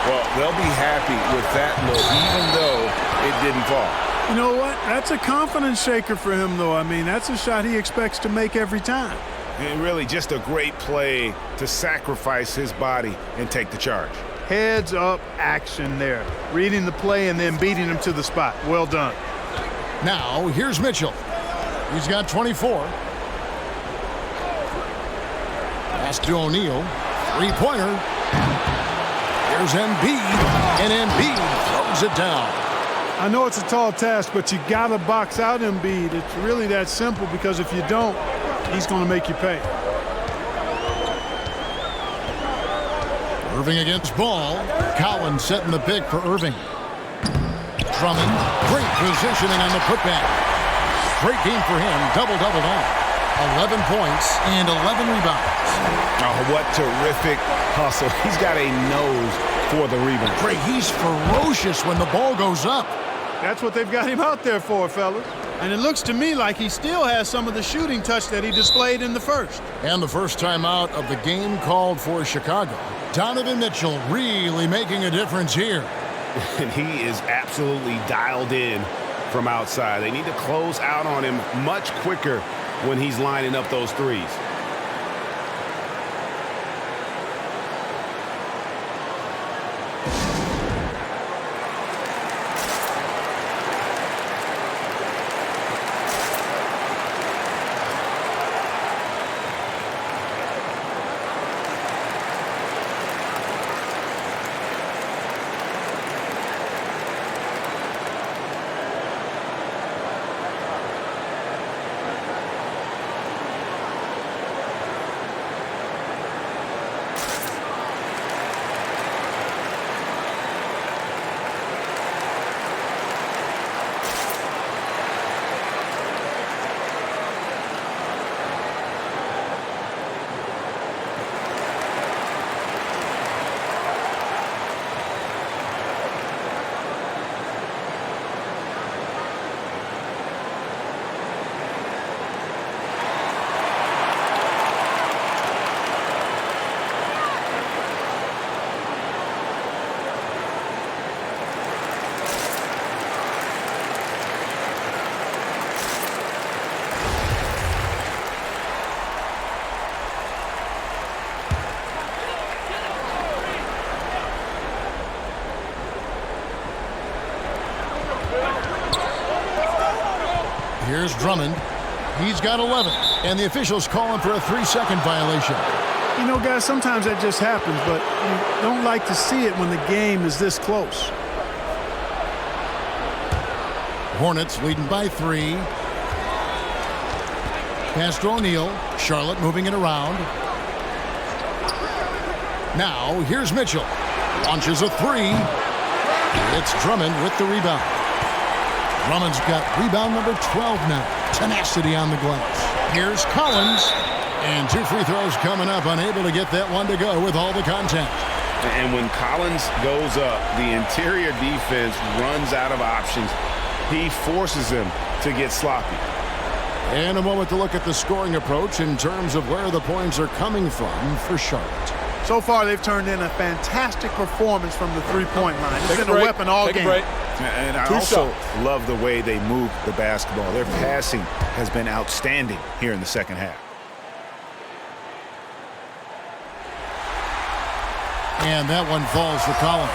Well, they'll be happy with that look, even though it didn't fall. You know what? That's a confidence shaker for him, though. I mean, that's a shot he expects to make every time. And really just a great play to sacrifice his body and take the charge. Heads up action there. Reading the play and then beating him to the spot. Well done. Now, here's Mitchell. He's got 24. Pass to O'Neal. Three-pointer. Here's Embiid. And Embiid throws it down. I know it's a tall task, but you got to box out Embiid. It's really that simple because if you don't, he's going to make you pay. Irving against Ball. Collins setting the pick for Irving. Drummond, great positioning on the putback. Great game for him. Double-double now. 11 points and 11 rebounds. Oh, what terrific hustle. He's got a nose for the rebound. Great. He's ferocious when the ball goes up. That's what they've got him out there for, fellas. And it looks to me like he still has some of the shooting touch that he displayed in the first. And the first time out of the game called for Chicago. Donovan Mitchell really making a difference here. And he is absolutely dialed in from outside. They need to close out on him much quicker when he's lining up those threes. Here's Drummond. He's got 11. And the officials calling for a 3-second violation. You know, guys, sometimes that just happens, but you don't like to see it when the game is this close. Hornets leading by 3. Pass to O'Neal. Charlotte moving it around. Now, here's Mitchell. Launches a 3. It's Drummond with the rebound. Drummond's got rebound number 12 now. Tenacity on the glass. Here's Collins. And 2 free throws coming up. Unable to get that one to go with all the contact. And when Collins goes up, the interior defense runs out of options. He forces them to get sloppy. And a moment to look at the scoring approach in terms of where the points are coming from for Charlotte. So far, they've turned in a fantastic performance from the three-point line. It's been a weapon all game. And I also love the way they move the basketball. Their passing has been outstanding here in the second half. And that one falls for Collins.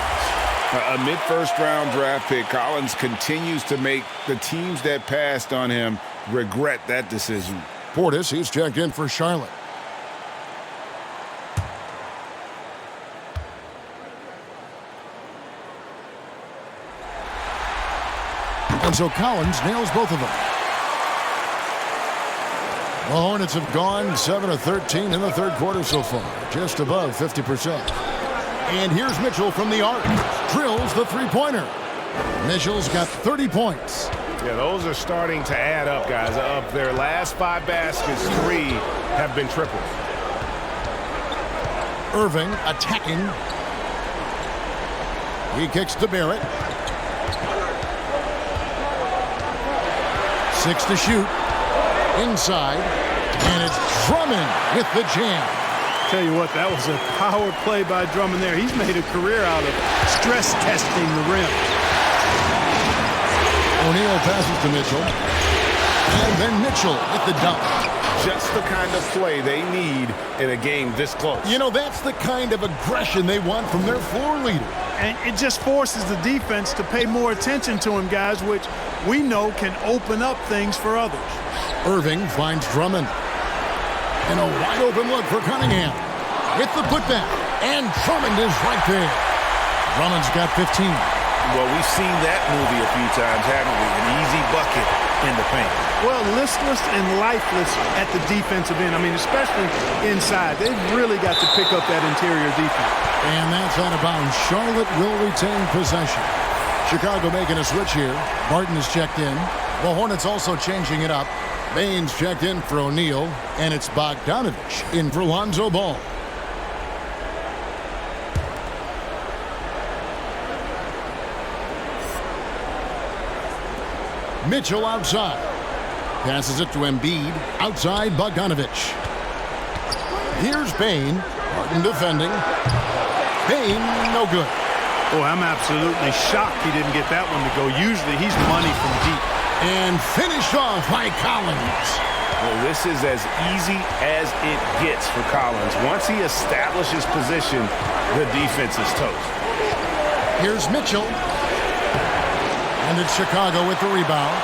A mid-first round draft pick. Collins continues to make the teams that passed on him regret that decision. Portis, he's checked in for Charlotte. And so Collins nails both of them. The Hornets have gone 7 of 13 in the third quarter so far, just above 50%. And here's Mitchell from the arc. Drills the three-pointer. Mitchell's got 30 points. Yeah, those are starting to add up, guys. Of their last 5 baskets, 3 have been triples. Irving attacking. He kicks to Barrett. 6 to shoot. Inside. And it's Drummond with the jam. Tell you what, that was a power play by Drummond there. He's made a career out of stress testing the rim. O'Neal passes to Mitchell. And then Mitchell with the dunk. Just the kind of play they need in a game this close. You know, that's the kind of aggression they want from their floor leader. And it just forces the defense to pay more attention to him, guys, which we know can open up things for others. Irving finds Drummond. And a wide-open look for Cunningham. With the putback. And Drummond is right there. Drummond's got 15. Well, we've seen that movie a few times, haven't we? An easy bucket in the paint. Well, listless and lifeless at the defensive end. I mean, especially inside. They've really got to pick up that interior defense. And that's out of bounds. Charlotte will retain possession. Chicago making a switch here. Barton is checked in. The Hornets also changing it up. Baines checked in for O'Neal, and it's Bogdanovich in for Lonzo Ball. Mitchell outside. Passes it to Embiid. Outside, Bogdanovich. Here's Bane. Barton defending. Bane, no good. Oh, I'm absolutely shocked he didn't get that one to go. Usually he's money from deep. And finished off by Collins. Well, this is as easy as it gets for Collins. Once he establishes position, the defense is toast. Here's Mitchell. And it's Chicago with the rebound.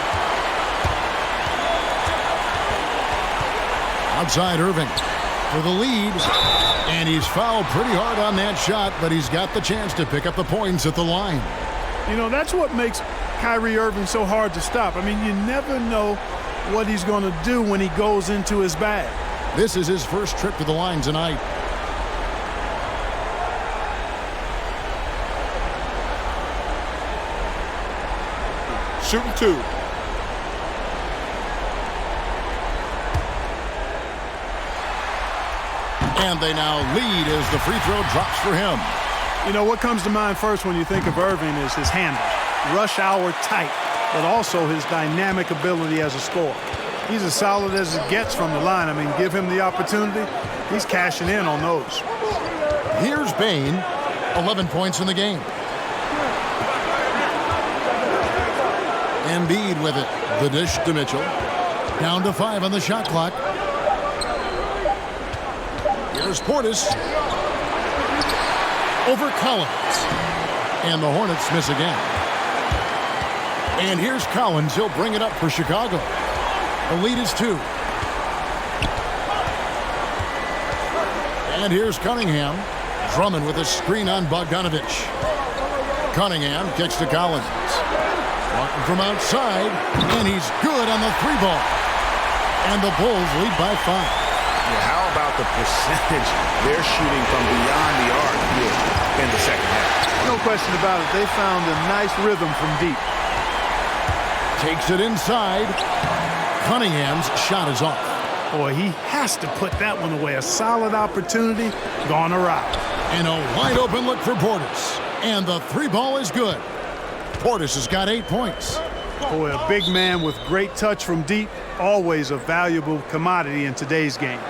Outside Irving for the lead. And he's fouled pretty hard on that shot, but he's got the chance to pick up the points at the line. You know, that's what makes Kyrie Irving so hard to stop. I mean, you never know what he's going to do when he goes into his bag. This is his first trip to the line tonight. Shooting 2. And they now lead as the free throw drops for him. You know, what comes to mind first when you think of Irving is his handle. Rush hour tight, but also his dynamic ability as a scorer. He's as solid as it gets from the line. I mean, give him the opportunity, he's cashing in on those. Here's Bane, 11 points in the game. Embiid with it. The dish to Mitchell. Down to 5 on the shot clock. Here's Portis. Over Collins. And the Hornets miss again. And here's Collins. He'll bring it up for Chicago. The lead is 2. And here's Cunningham. Drummond with a screen on Bogdanovich. Cunningham kicks to Collins. Martin from outside, and he's good on the 3-ball. And the Bulls lead by 5. Yeah, how about the percentage they're shooting from beyond the arc here in the second half? No question about it. They found a nice rhythm from deep. Takes it inside. Cunningham's shot is off. Boy, he has to put that one away. A solid opportunity gone awry. And a wide open look for Portis. And the 3-ball is good. Portis has got 8 points. Boy, a big man with great touch from deep, always a valuable commodity in today's game.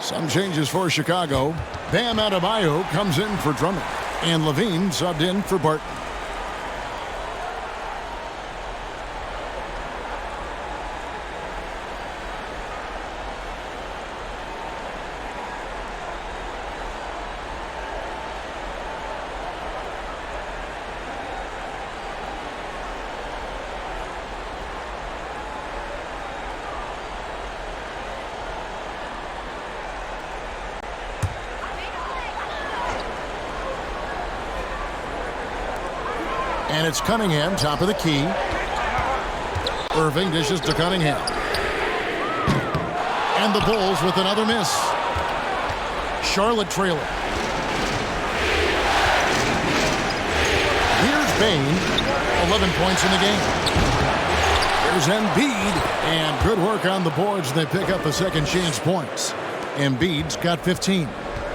Some changes for Chicago. Bam Adebayo comes in for Drummond. And Levine subbed in for Barton. And it's Cunningham, top of the key. Irving dishes to Cunningham. And the Bulls with another miss. Charlotte trailing. Here's Bain. 11 points in the game. There's Embiid. And good work on the boards. They pick up the second chance points. Embiid's got 15.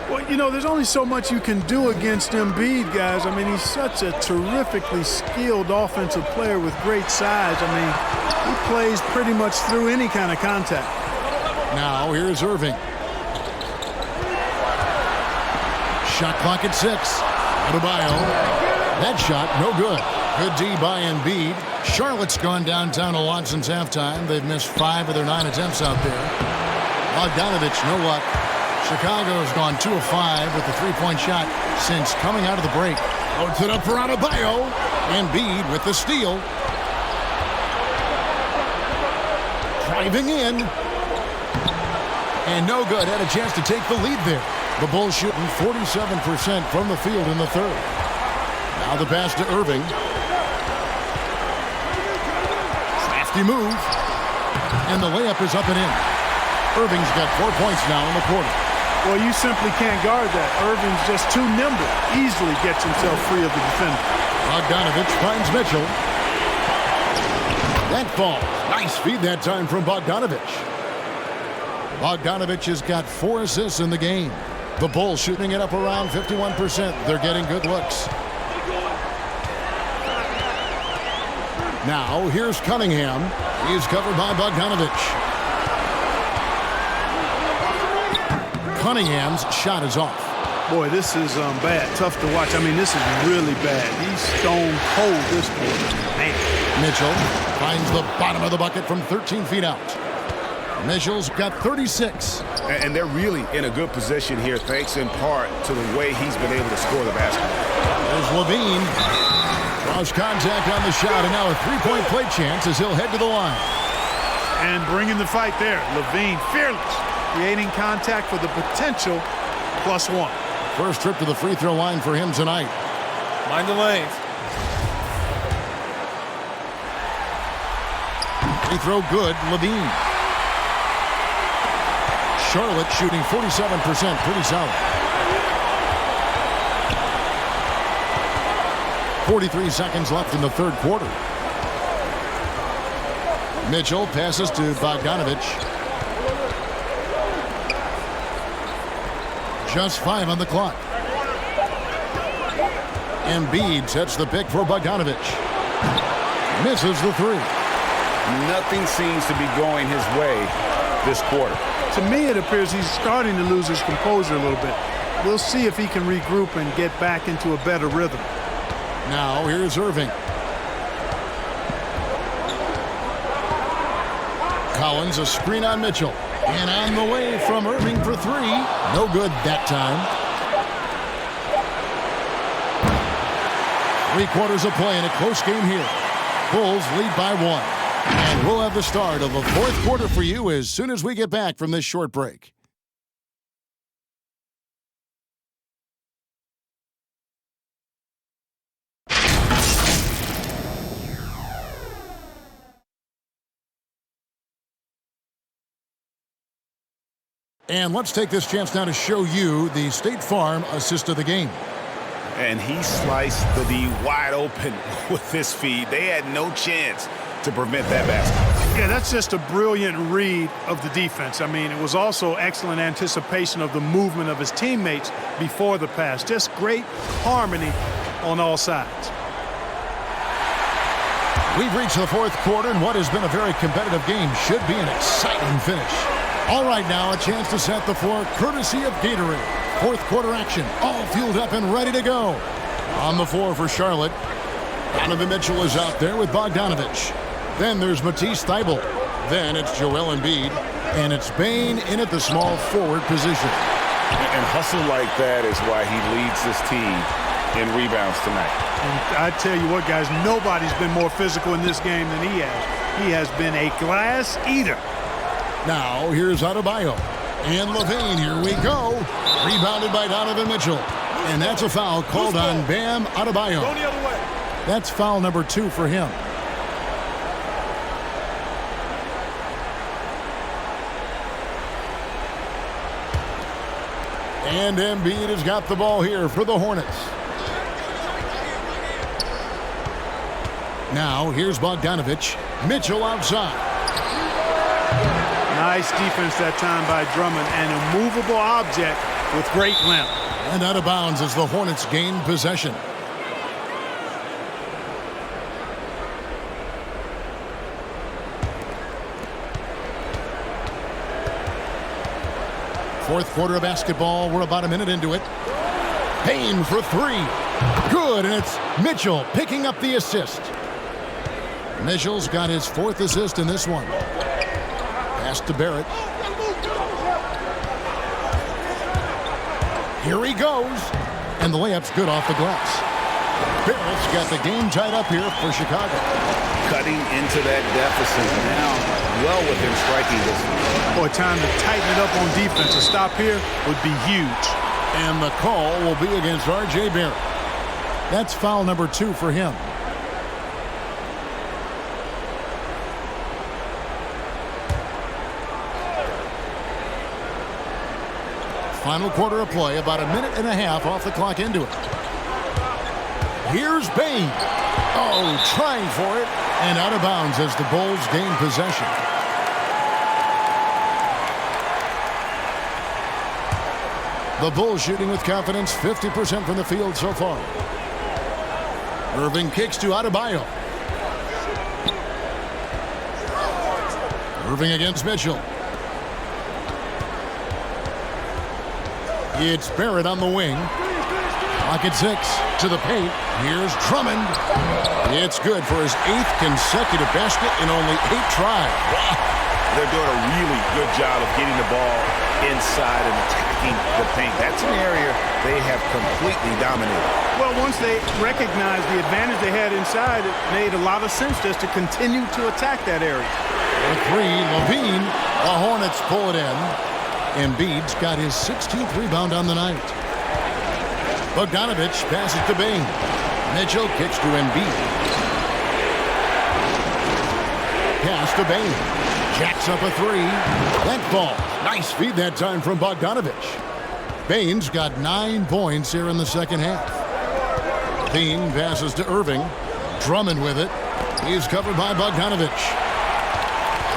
Well, you know, there's only so much you can do against Embiid, guys. I mean, he's such a terrifically skilled offensive player with great size. I mean, he plays pretty much through any kind of contact. Now, here's Irving. Shot clock at 6. Adebayo. That shot, no good. Good D by Embiid. Charlotte's gone downtown to lot since halftime. They've missed 5 of their 9 attempts out there. Bogdanovich, no luck. Chicago's gone 2 of 5 with the 3-point shot since coming out of the break. Loads it up for Adebayo. Embiid with the steal. Driving in. And no good. Had a chance to take the lead there. The Bulls shooting 47% from the field in the third. Now the pass to Irving. Crafty move. And the layup is up and in. Irving's got 4 points now in the quarter. Well, you simply can't guard that. Irving's just too nimble. Easily gets himself free of the defender. Bogdanovich finds Mitchell. That falls. Nice feed that time from Bogdanovich. Bogdanovich has got 4 assists in the game. The Bulls shooting it up around 51%. They're getting good looks. Now, here's Cunningham. He's covered by Bogdanovich. Cunningham's shot is off. Boy, this is bad. Tough to watch. I mean, this is really bad. He's stone cold this quarter. Man. Mitchell finds the bottom of the bucket from 13 feet out. Mitchell's got 36. And they're really in a good position here, thanks in part to the way he's been able to score the basketball. There's Levine. Draws contact on the shot, and now a 3-point play chance as he'll head to the line. And bringing the fight there. Levine, fearless. Creating contact for the potential +1. First trip to the free throw line for him tonight. Mind the lanes. Free throw good, Levine. Charlotte shooting 47%, pretty solid. 43 seconds left in the third quarter. Mitchell passes to Bogdanovich. Just 5 on the clock. Embiid sets the pick for Bogdanovich. Misses the three. Nothing seems to be going his way this quarter. To me, it appears he's starting to lose his composure a little bit. We'll see if he can regroup and get back into a better rhythm. Now here's Irving. Collins, a screen on Mitchell. And on the way from Irving for three. No good that time. 3 quarters of play in a close game here. Bulls lead by 1. And we'll have the start of the fourth quarter for you as soon as we get back from this short break. And let's take this chance now to show you the State Farm assist of the game. And he sliced the D wide open with his feed. They had no chance to prevent that basket. Yeah, that's just a brilliant read of the defense. I mean, it was also excellent anticipation of the movement of his teammates before the pass. Just great harmony on all sides. We've reached the fourth quarter, and what has been a very competitive game should be an exciting finish. All right, now a chance to set the floor courtesy of Gatorade. Fourth quarter action, all fueled up and ready to go. On the floor for Charlotte, Donovan Mitchell is out there with Bogdanovich. Then there's Matisse Thybulle. Then it's Joel Embiid. And it's Bane in at the small forward position. And hustle like that is why he leads this team in rebounds tonight. And I tell you what, guys, nobody's been more physical in this game than he has. He has been a glass eater. Now here's Adebayo. And Levine, here we go. Rebounded by Donovan Mitchell. And that's a foul called on Bam Adebayo. Go the other way. That's foul number 2 for him. And Embiid has got the ball here for the Hornets. Now here's Bogdanovich. Mitchell outside. Nice defense that time by Drummond, and a movable object with great length. And out of bounds as the Hornets gain possession. Fourth quarter of basketball. We're about a minute into it. Payne for 3. Good, and it's Mitchell picking up the assist. Mitchell's got his 4th assist in this one. Pass to Barrett. Here he goes. And the layup's good off the glass. Barrett's got the game tied up here for Chicago. Cutting into that deficit now, well within striking distance. Boy, time to tighten it up on defense. A stop here would be huge. And the call will be against R.J. Barrett. That's foul number 2 for him. Final quarter of play, about a minute and a half off the clock into it. Here's Bane. Oh, trying for it. And out of bounds as the Bulls gain possession. The Bulls shooting with confidence, 50% from the field so far. Irving kicks to Adebayo. Irving against Mitchell. It's Barrett on the wing. Clock at 6 to the paint. Here's Drummond. It's good for his 8th consecutive basket in only 8 tries. Wow. They're doing a really good job of getting the ball inside and attacking the paint. That's an area they have completely dominated. Well, once they recognized the advantage they had inside, it made a lot of sense just to continue to attack that area. For 3, Levine. The Hornets pull it in. Embiid's got his 16th rebound on the night. Bogdanovich passes to Bain. Mitchell kicks to Embiid. Pass to Bain. Jacks up a three. That ball. Nice feed that time from Bogdanovich. Bain's got 9 points here in the second half. Bain passes to Irving. Drummond with it. He's covered by Bogdanovich.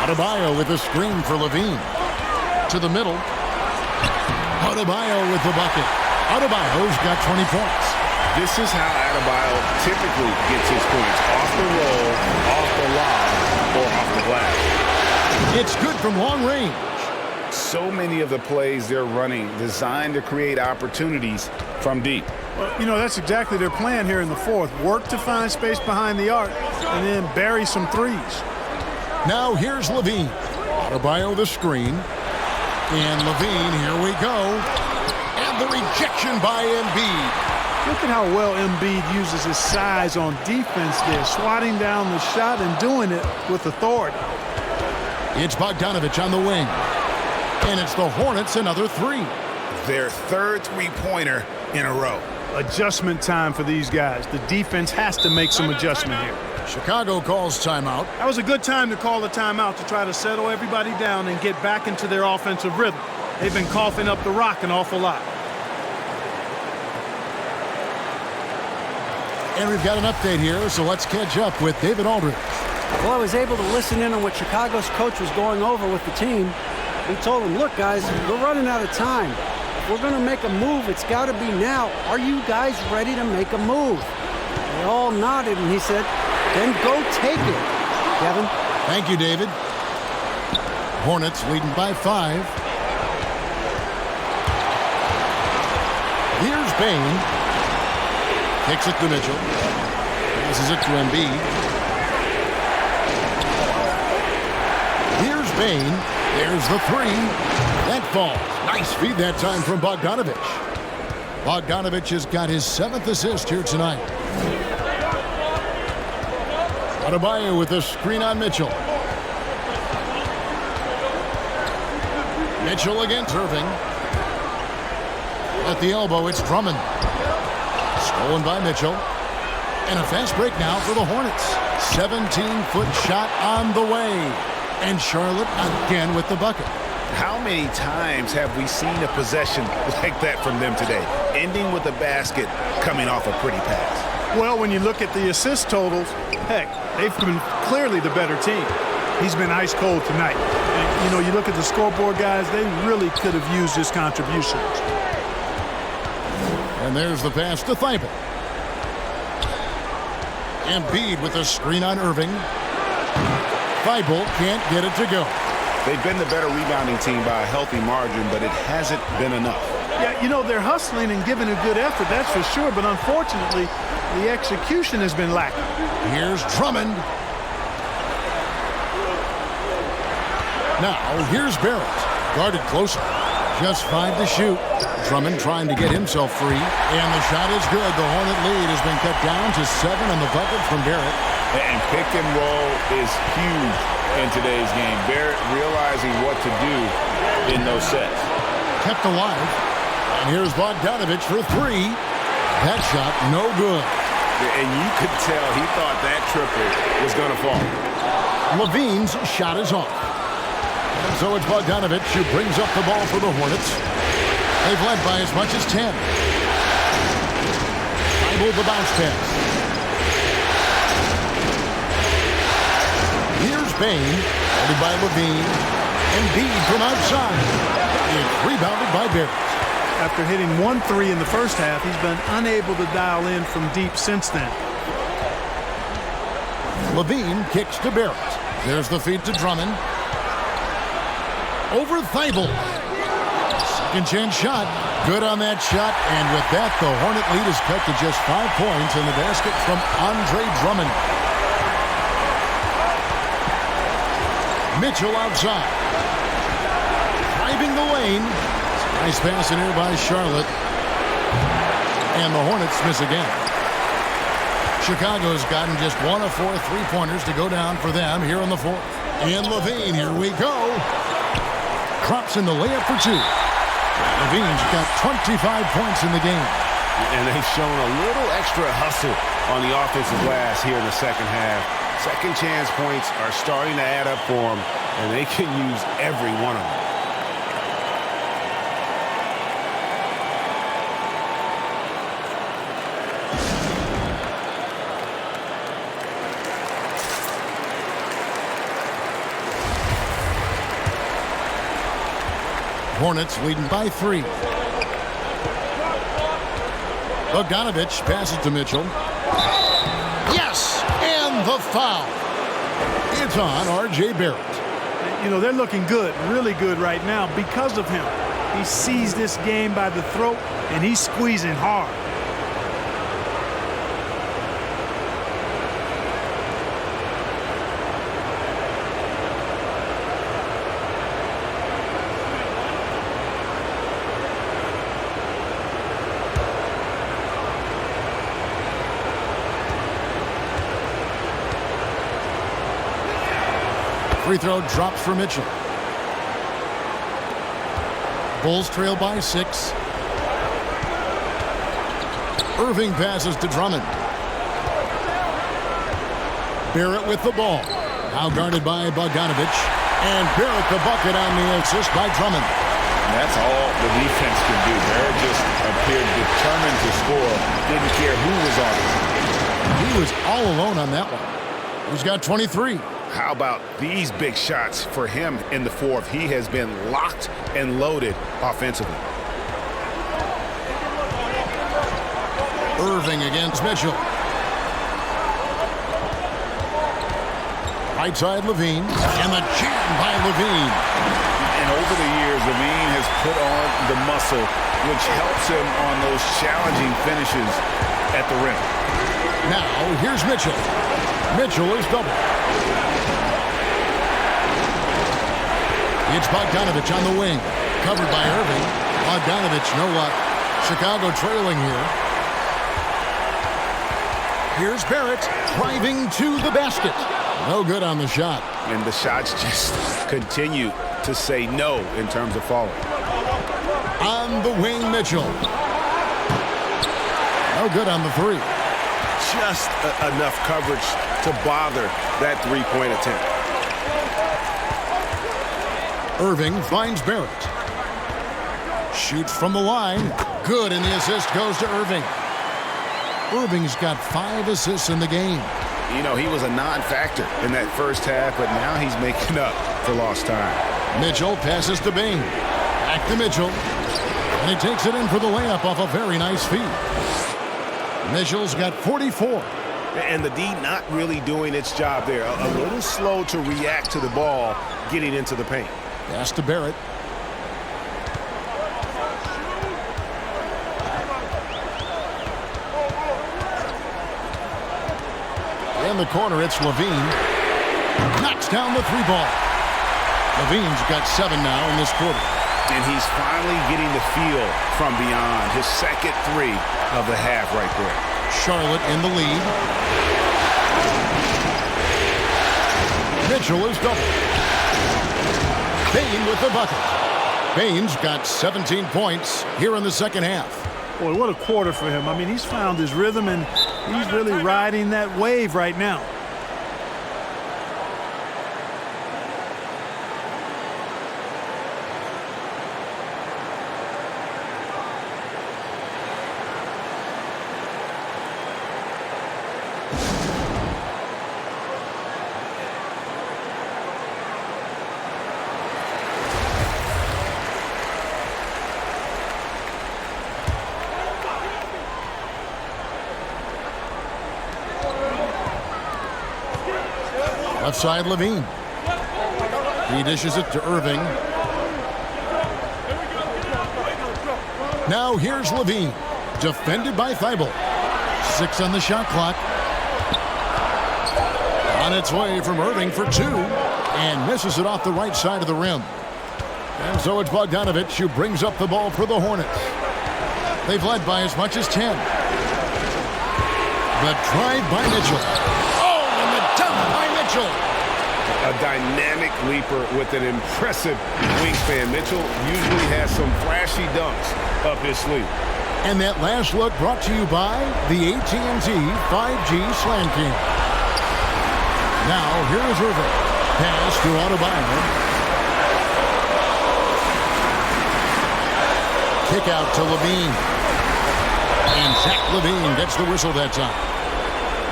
Adebayo with a screen for Levine. To the middle. Adebayo with the bucket. Adebayo's got 20 points. This is how Adebayo typically gets his points. Off the roll, off the lob, or off the glass. It's good from long range. So many of the plays they're running designed to create opportunities from deep. Well, you know, that's exactly their plan here in the fourth. Work to find space behind the arc and then bury some threes. Now here's Levine. Adebayo the screen. And Levine, here we go. And the rejection by Embiid. Look at how well Embiid uses his size on defense there, swatting down the shot and doing it with authority. It's Bogdanovich on the wing. And it's the Hornets another three. Their third three-pointer in a row. Adjustment time for these guys. The defense has to make some adjustment here. Chicago calls timeout. That was a good time to call a timeout to try to settle everybody down and get back into their offensive rhythm. They've been coughing up the rock an awful lot. And we've got an update here, so let's catch up with David Aldridge. Well, I was able to listen in on what Chicago's coach was going over with the team. He told them, look, guys, we're running out of time. If we're going to make a move, it's got to be now. Are you guys ready to make a move? They all nodded, and he said, then go take it. Kevin? Thank you, David. Hornets leading by 5. Here's Bain. Kicks it to Mitchell. Passes it to Embiid. Here's Bain. There's the three. That falls. Nice feed that time from Bogdanovich. Bogdanovich has got his 7th assist here tonight. Adebayo with the screen on Mitchell. Mitchell against Irving. At the elbow, it's Drummond. Stolen by Mitchell. And a fast break now for the Hornets. 17-foot shot on the way. And Charlotte again with the bucket. How many times have we seen a possession like that from them today? Ending with a basket coming off a pretty pass. Well, when you look at the assist totals, heck, they've been clearly the better team. He's been ice cold tonight. And, you know, you look at the scoreboard, guys, they really could have used his contributions. And there's the pass to Thibault. Embiid with a screen on Irving. Thibault can't get it to go. They've been the better rebounding team by a healthy margin, but it hasn't been enough. Yeah, you know, they're hustling and giving a good effort, that's for sure, but unfortunately, the execution has been lacking. Here's Drummond. Now, here's Barrett. Guarded closer. Just 5 to shoot. Drummond trying to get himself free, and the shot is good. The Hornet lead has been cut down to 7 on the bucket from Barrett. And pick and roll is huge in today's game. Barrett realizing what to do in those sets. Kept alive. And here's Bogdanovich for 3. That shot, no good. And you could tell he thought that triple was going to fall. Levine's shot is off. And so it's Bogdanovich who brings up the ball for the Hornets. They've led by as much as 10. Thibault the bounce pass. Here's Bain, headed by Levine. Embiid from outside. It's rebounded by Barrett. After hitting 1 3 in the first half, he's been unable to dial in from deep since then. Levine kicks to Barrett. There's the feed to Drummond. Over Thibault. Second chance shot. Good on that shot. And with that, the Hornet lead is cut to just 5 points in the basket from Andre Drummond. Mitchell outside. Driving the lane. Nice pass in here by Charlotte. And the Hornets miss again. Chicago's gotten just 1 of 4 3-pointers to go down for them here in the fourth. And Levine, here we go. Drops in the layup for 2. Levine's got 25 points in the game. And they've shown a little extra hustle on the offensive glass here in the second half. Second chance points are starting to add up for them, and they can use every one of them. Hornets leading by 3. Bogdanovich passes to Mitchell. Yes! And the foul. It's on R.J. Barrett. You know, they're looking good, really good right now because of him. He sees this game by the throat, and he's squeezing hard. Free throw drops for Mitchell. Bulls trail by 6. Irving passes to Drummond. Barrett with the ball. Now guarded by Bogdanovich. And Barrett the bucket on the assist by Drummond. That's all the defense can do. Barrett just appeared determined to score. Didn't care who was on it. He was all alone on that one. He's got 23. How about these big shots for him in the fourth? He has been locked and loaded offensively. Irving against Mitchell. Right side Levine. And the jam by Levine. And over the years, Levine has put on the muscle, which helps him on those challenging finishes at the rim. Now, here's Mitchell. Mitchell is double. It's Bogdanovich on the wing. Covered by Irving. Bogdanovich, no luck. Chicago trailing here. Here's Barrett driving to the basket. No good on the shot. And the shots just continue to say no in terms of falling. On the wing, Mitchell. No good on the 3. Just enough coverage to bother that three-point attempt. Irving finds Barrett. Shoots from the line. Good, and the assist goes to Irving. Irving's got 5 assists in the game. You know, he was a non-factor in that first half, but now he's making up for lost time. Mitchell passes to Bain. Back to Mitchell. And he takes it in for the layup off a very nice feed. Mitchell's got 44. And the D not really doing its job there. A little slow to react to the ball getting into the paint. Pass to Barrett. In the corner, it's Levine. Knocks down the 3 ball. Levine's got 7 now in this quarter. And he's finally getting the feel from beyond. His second 3 of the half right there. Charlotte in the lead. Mitchell is double. Bain with the bucket. Bain's got 17 points here in the second half. Boy, what a quarter for him. I mean, he's found his rhythm, and he's really riding that wave right now. Left side, Levine. He dishes it to Irving. Now here's Levine. Defended by Thibault. 6 on the shot clock. On its way from Irving for 2. And misses it off the right side of the rim. And so it's Bogdanovich who brings up the ball for the Hornets. They've led by as much as 10. The drive by Mitchell. A dynamic leaper with an impressive wingspan. Mitchell usually has some flashy dunks up his sleeve. And that last look brought to you by the AT&T 5G Slam King. Now, here is Irving. Pass to Adebayo. Kick out to Levine. And Zach Levine gets the whistle that time.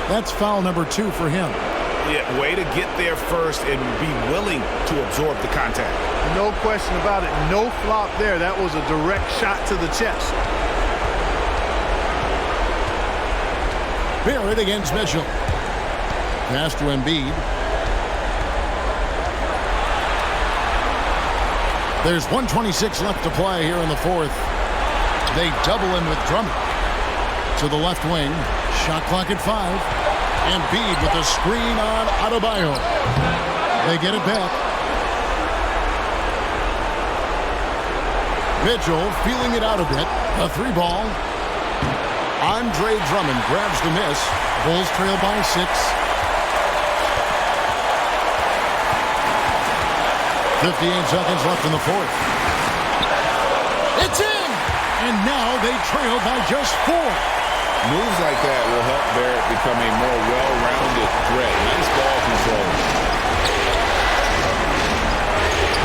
That's foul number 2 for him. Yeah, way to get there first and be willing to absorb the contact. No question about it. No flop there. That was a direct shot to the chest. Barrett against Mitchell. Pass to Embiid. There's 1:26 left to play here in the fourth. They double him with Drummond. To the left wing. Shot clock at 5. Embiid with a screen on Adebayo. They get it back. Mitchell feeling it out a bit. A 3-ball. Andre Drummond grabs the miss. Bulls trail by 6. 58 seconds left in the fourth. It's in! And now they trail by just 4. Moves like that will help Barrett become a more well-rounded threat. Nice ball control.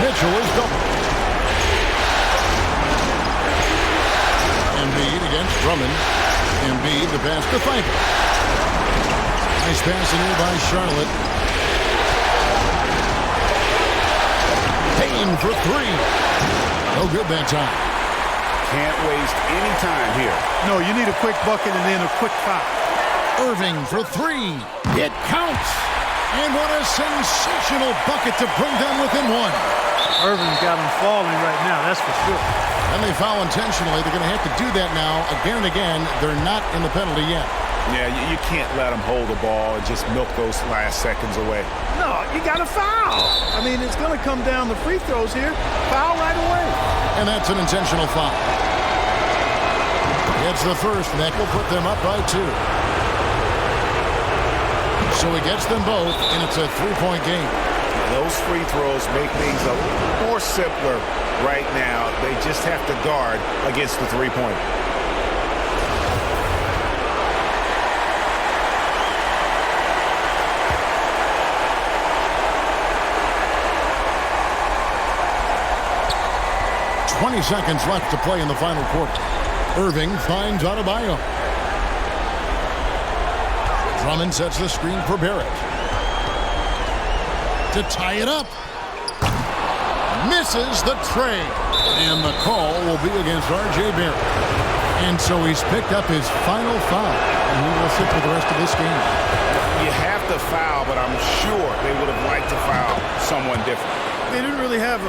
Mitchell is double. Embiid against Drummond. Embiid the pass to Thybulle. Nice pass in here by Charlotte. Payne for 3. No good that time. Can't waste any time here. No, you need a quick bucket and then a quick foul. Irving for 3. It counts. And what a sensational bucket to bring them within 1. Irving's got him falling right now, that's for sure. And they foul intentionally. They're going to have to do that now again and again. They're not in the penalty yet. Yeah, you can't let them hold the ball and just milk those last seconds away. No, you got to foul. I mean, it's going to come down to free throws here. Foul right away. And that's an intentional foul. It's the first, and that will put them up by 2. So he gets them both, and it's a 3-point game. Those free throws make things a little more simpler right now. They just have to guard against the 3-point. .20 seconds left to play in the final quarter. Irving finds Adebayo. Drummond sets the screen for Barrett. To tie it up. Misses the tray. And the call will be against R.J. Barrett. And so he's picked up his final foul. And he will sit for the rest of this game. You have to foul, but I'm sure they would have liked to foul someone different. They didn't really have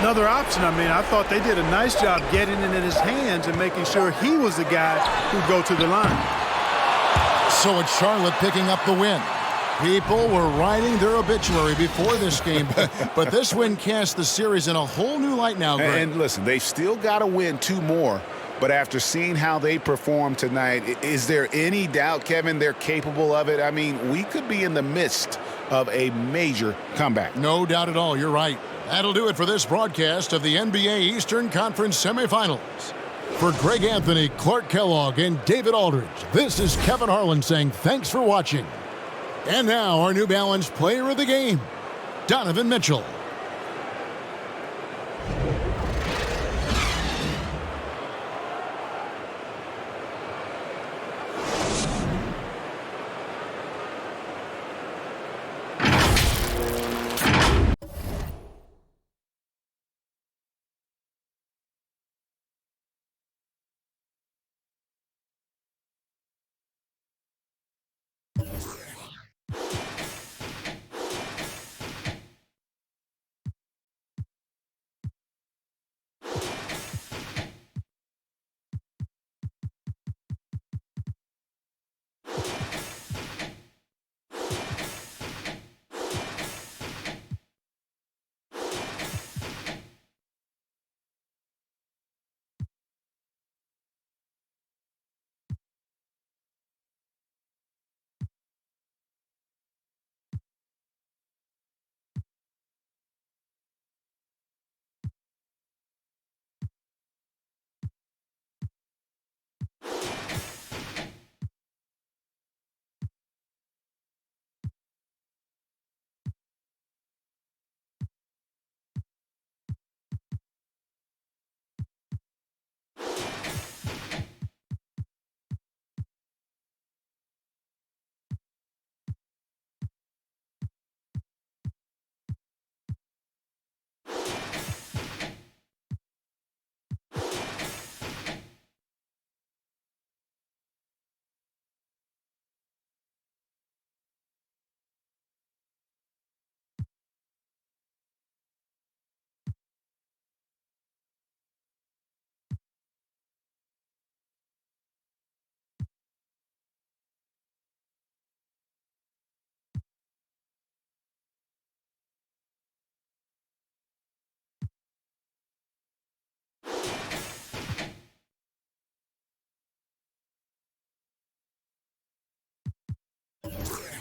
another option. I mean, I thought they did a nice job getting it in his hands and making sure he was the guy who'd go to the line. So it's Charlotte picking up the win. People were writing their obituary before this game, but this win casts the series in a whole new light now, Greg. And listen, they've still got to win 2 more, but after seeing how they performed tonight, is there any doubt, Kevin, they're capable of it? I mean, we could be in the midst of a major comeback. No doubt at all. You're right. That'll do it for this broadcast of the NBA Eastern Conference Semifinals. For Greg Anthony, Clark Kellogg, and David Aldridge, this is Kevin Harlan saying thanks for watching. And now our New Balance player of the game, Donovan Mitchell. it.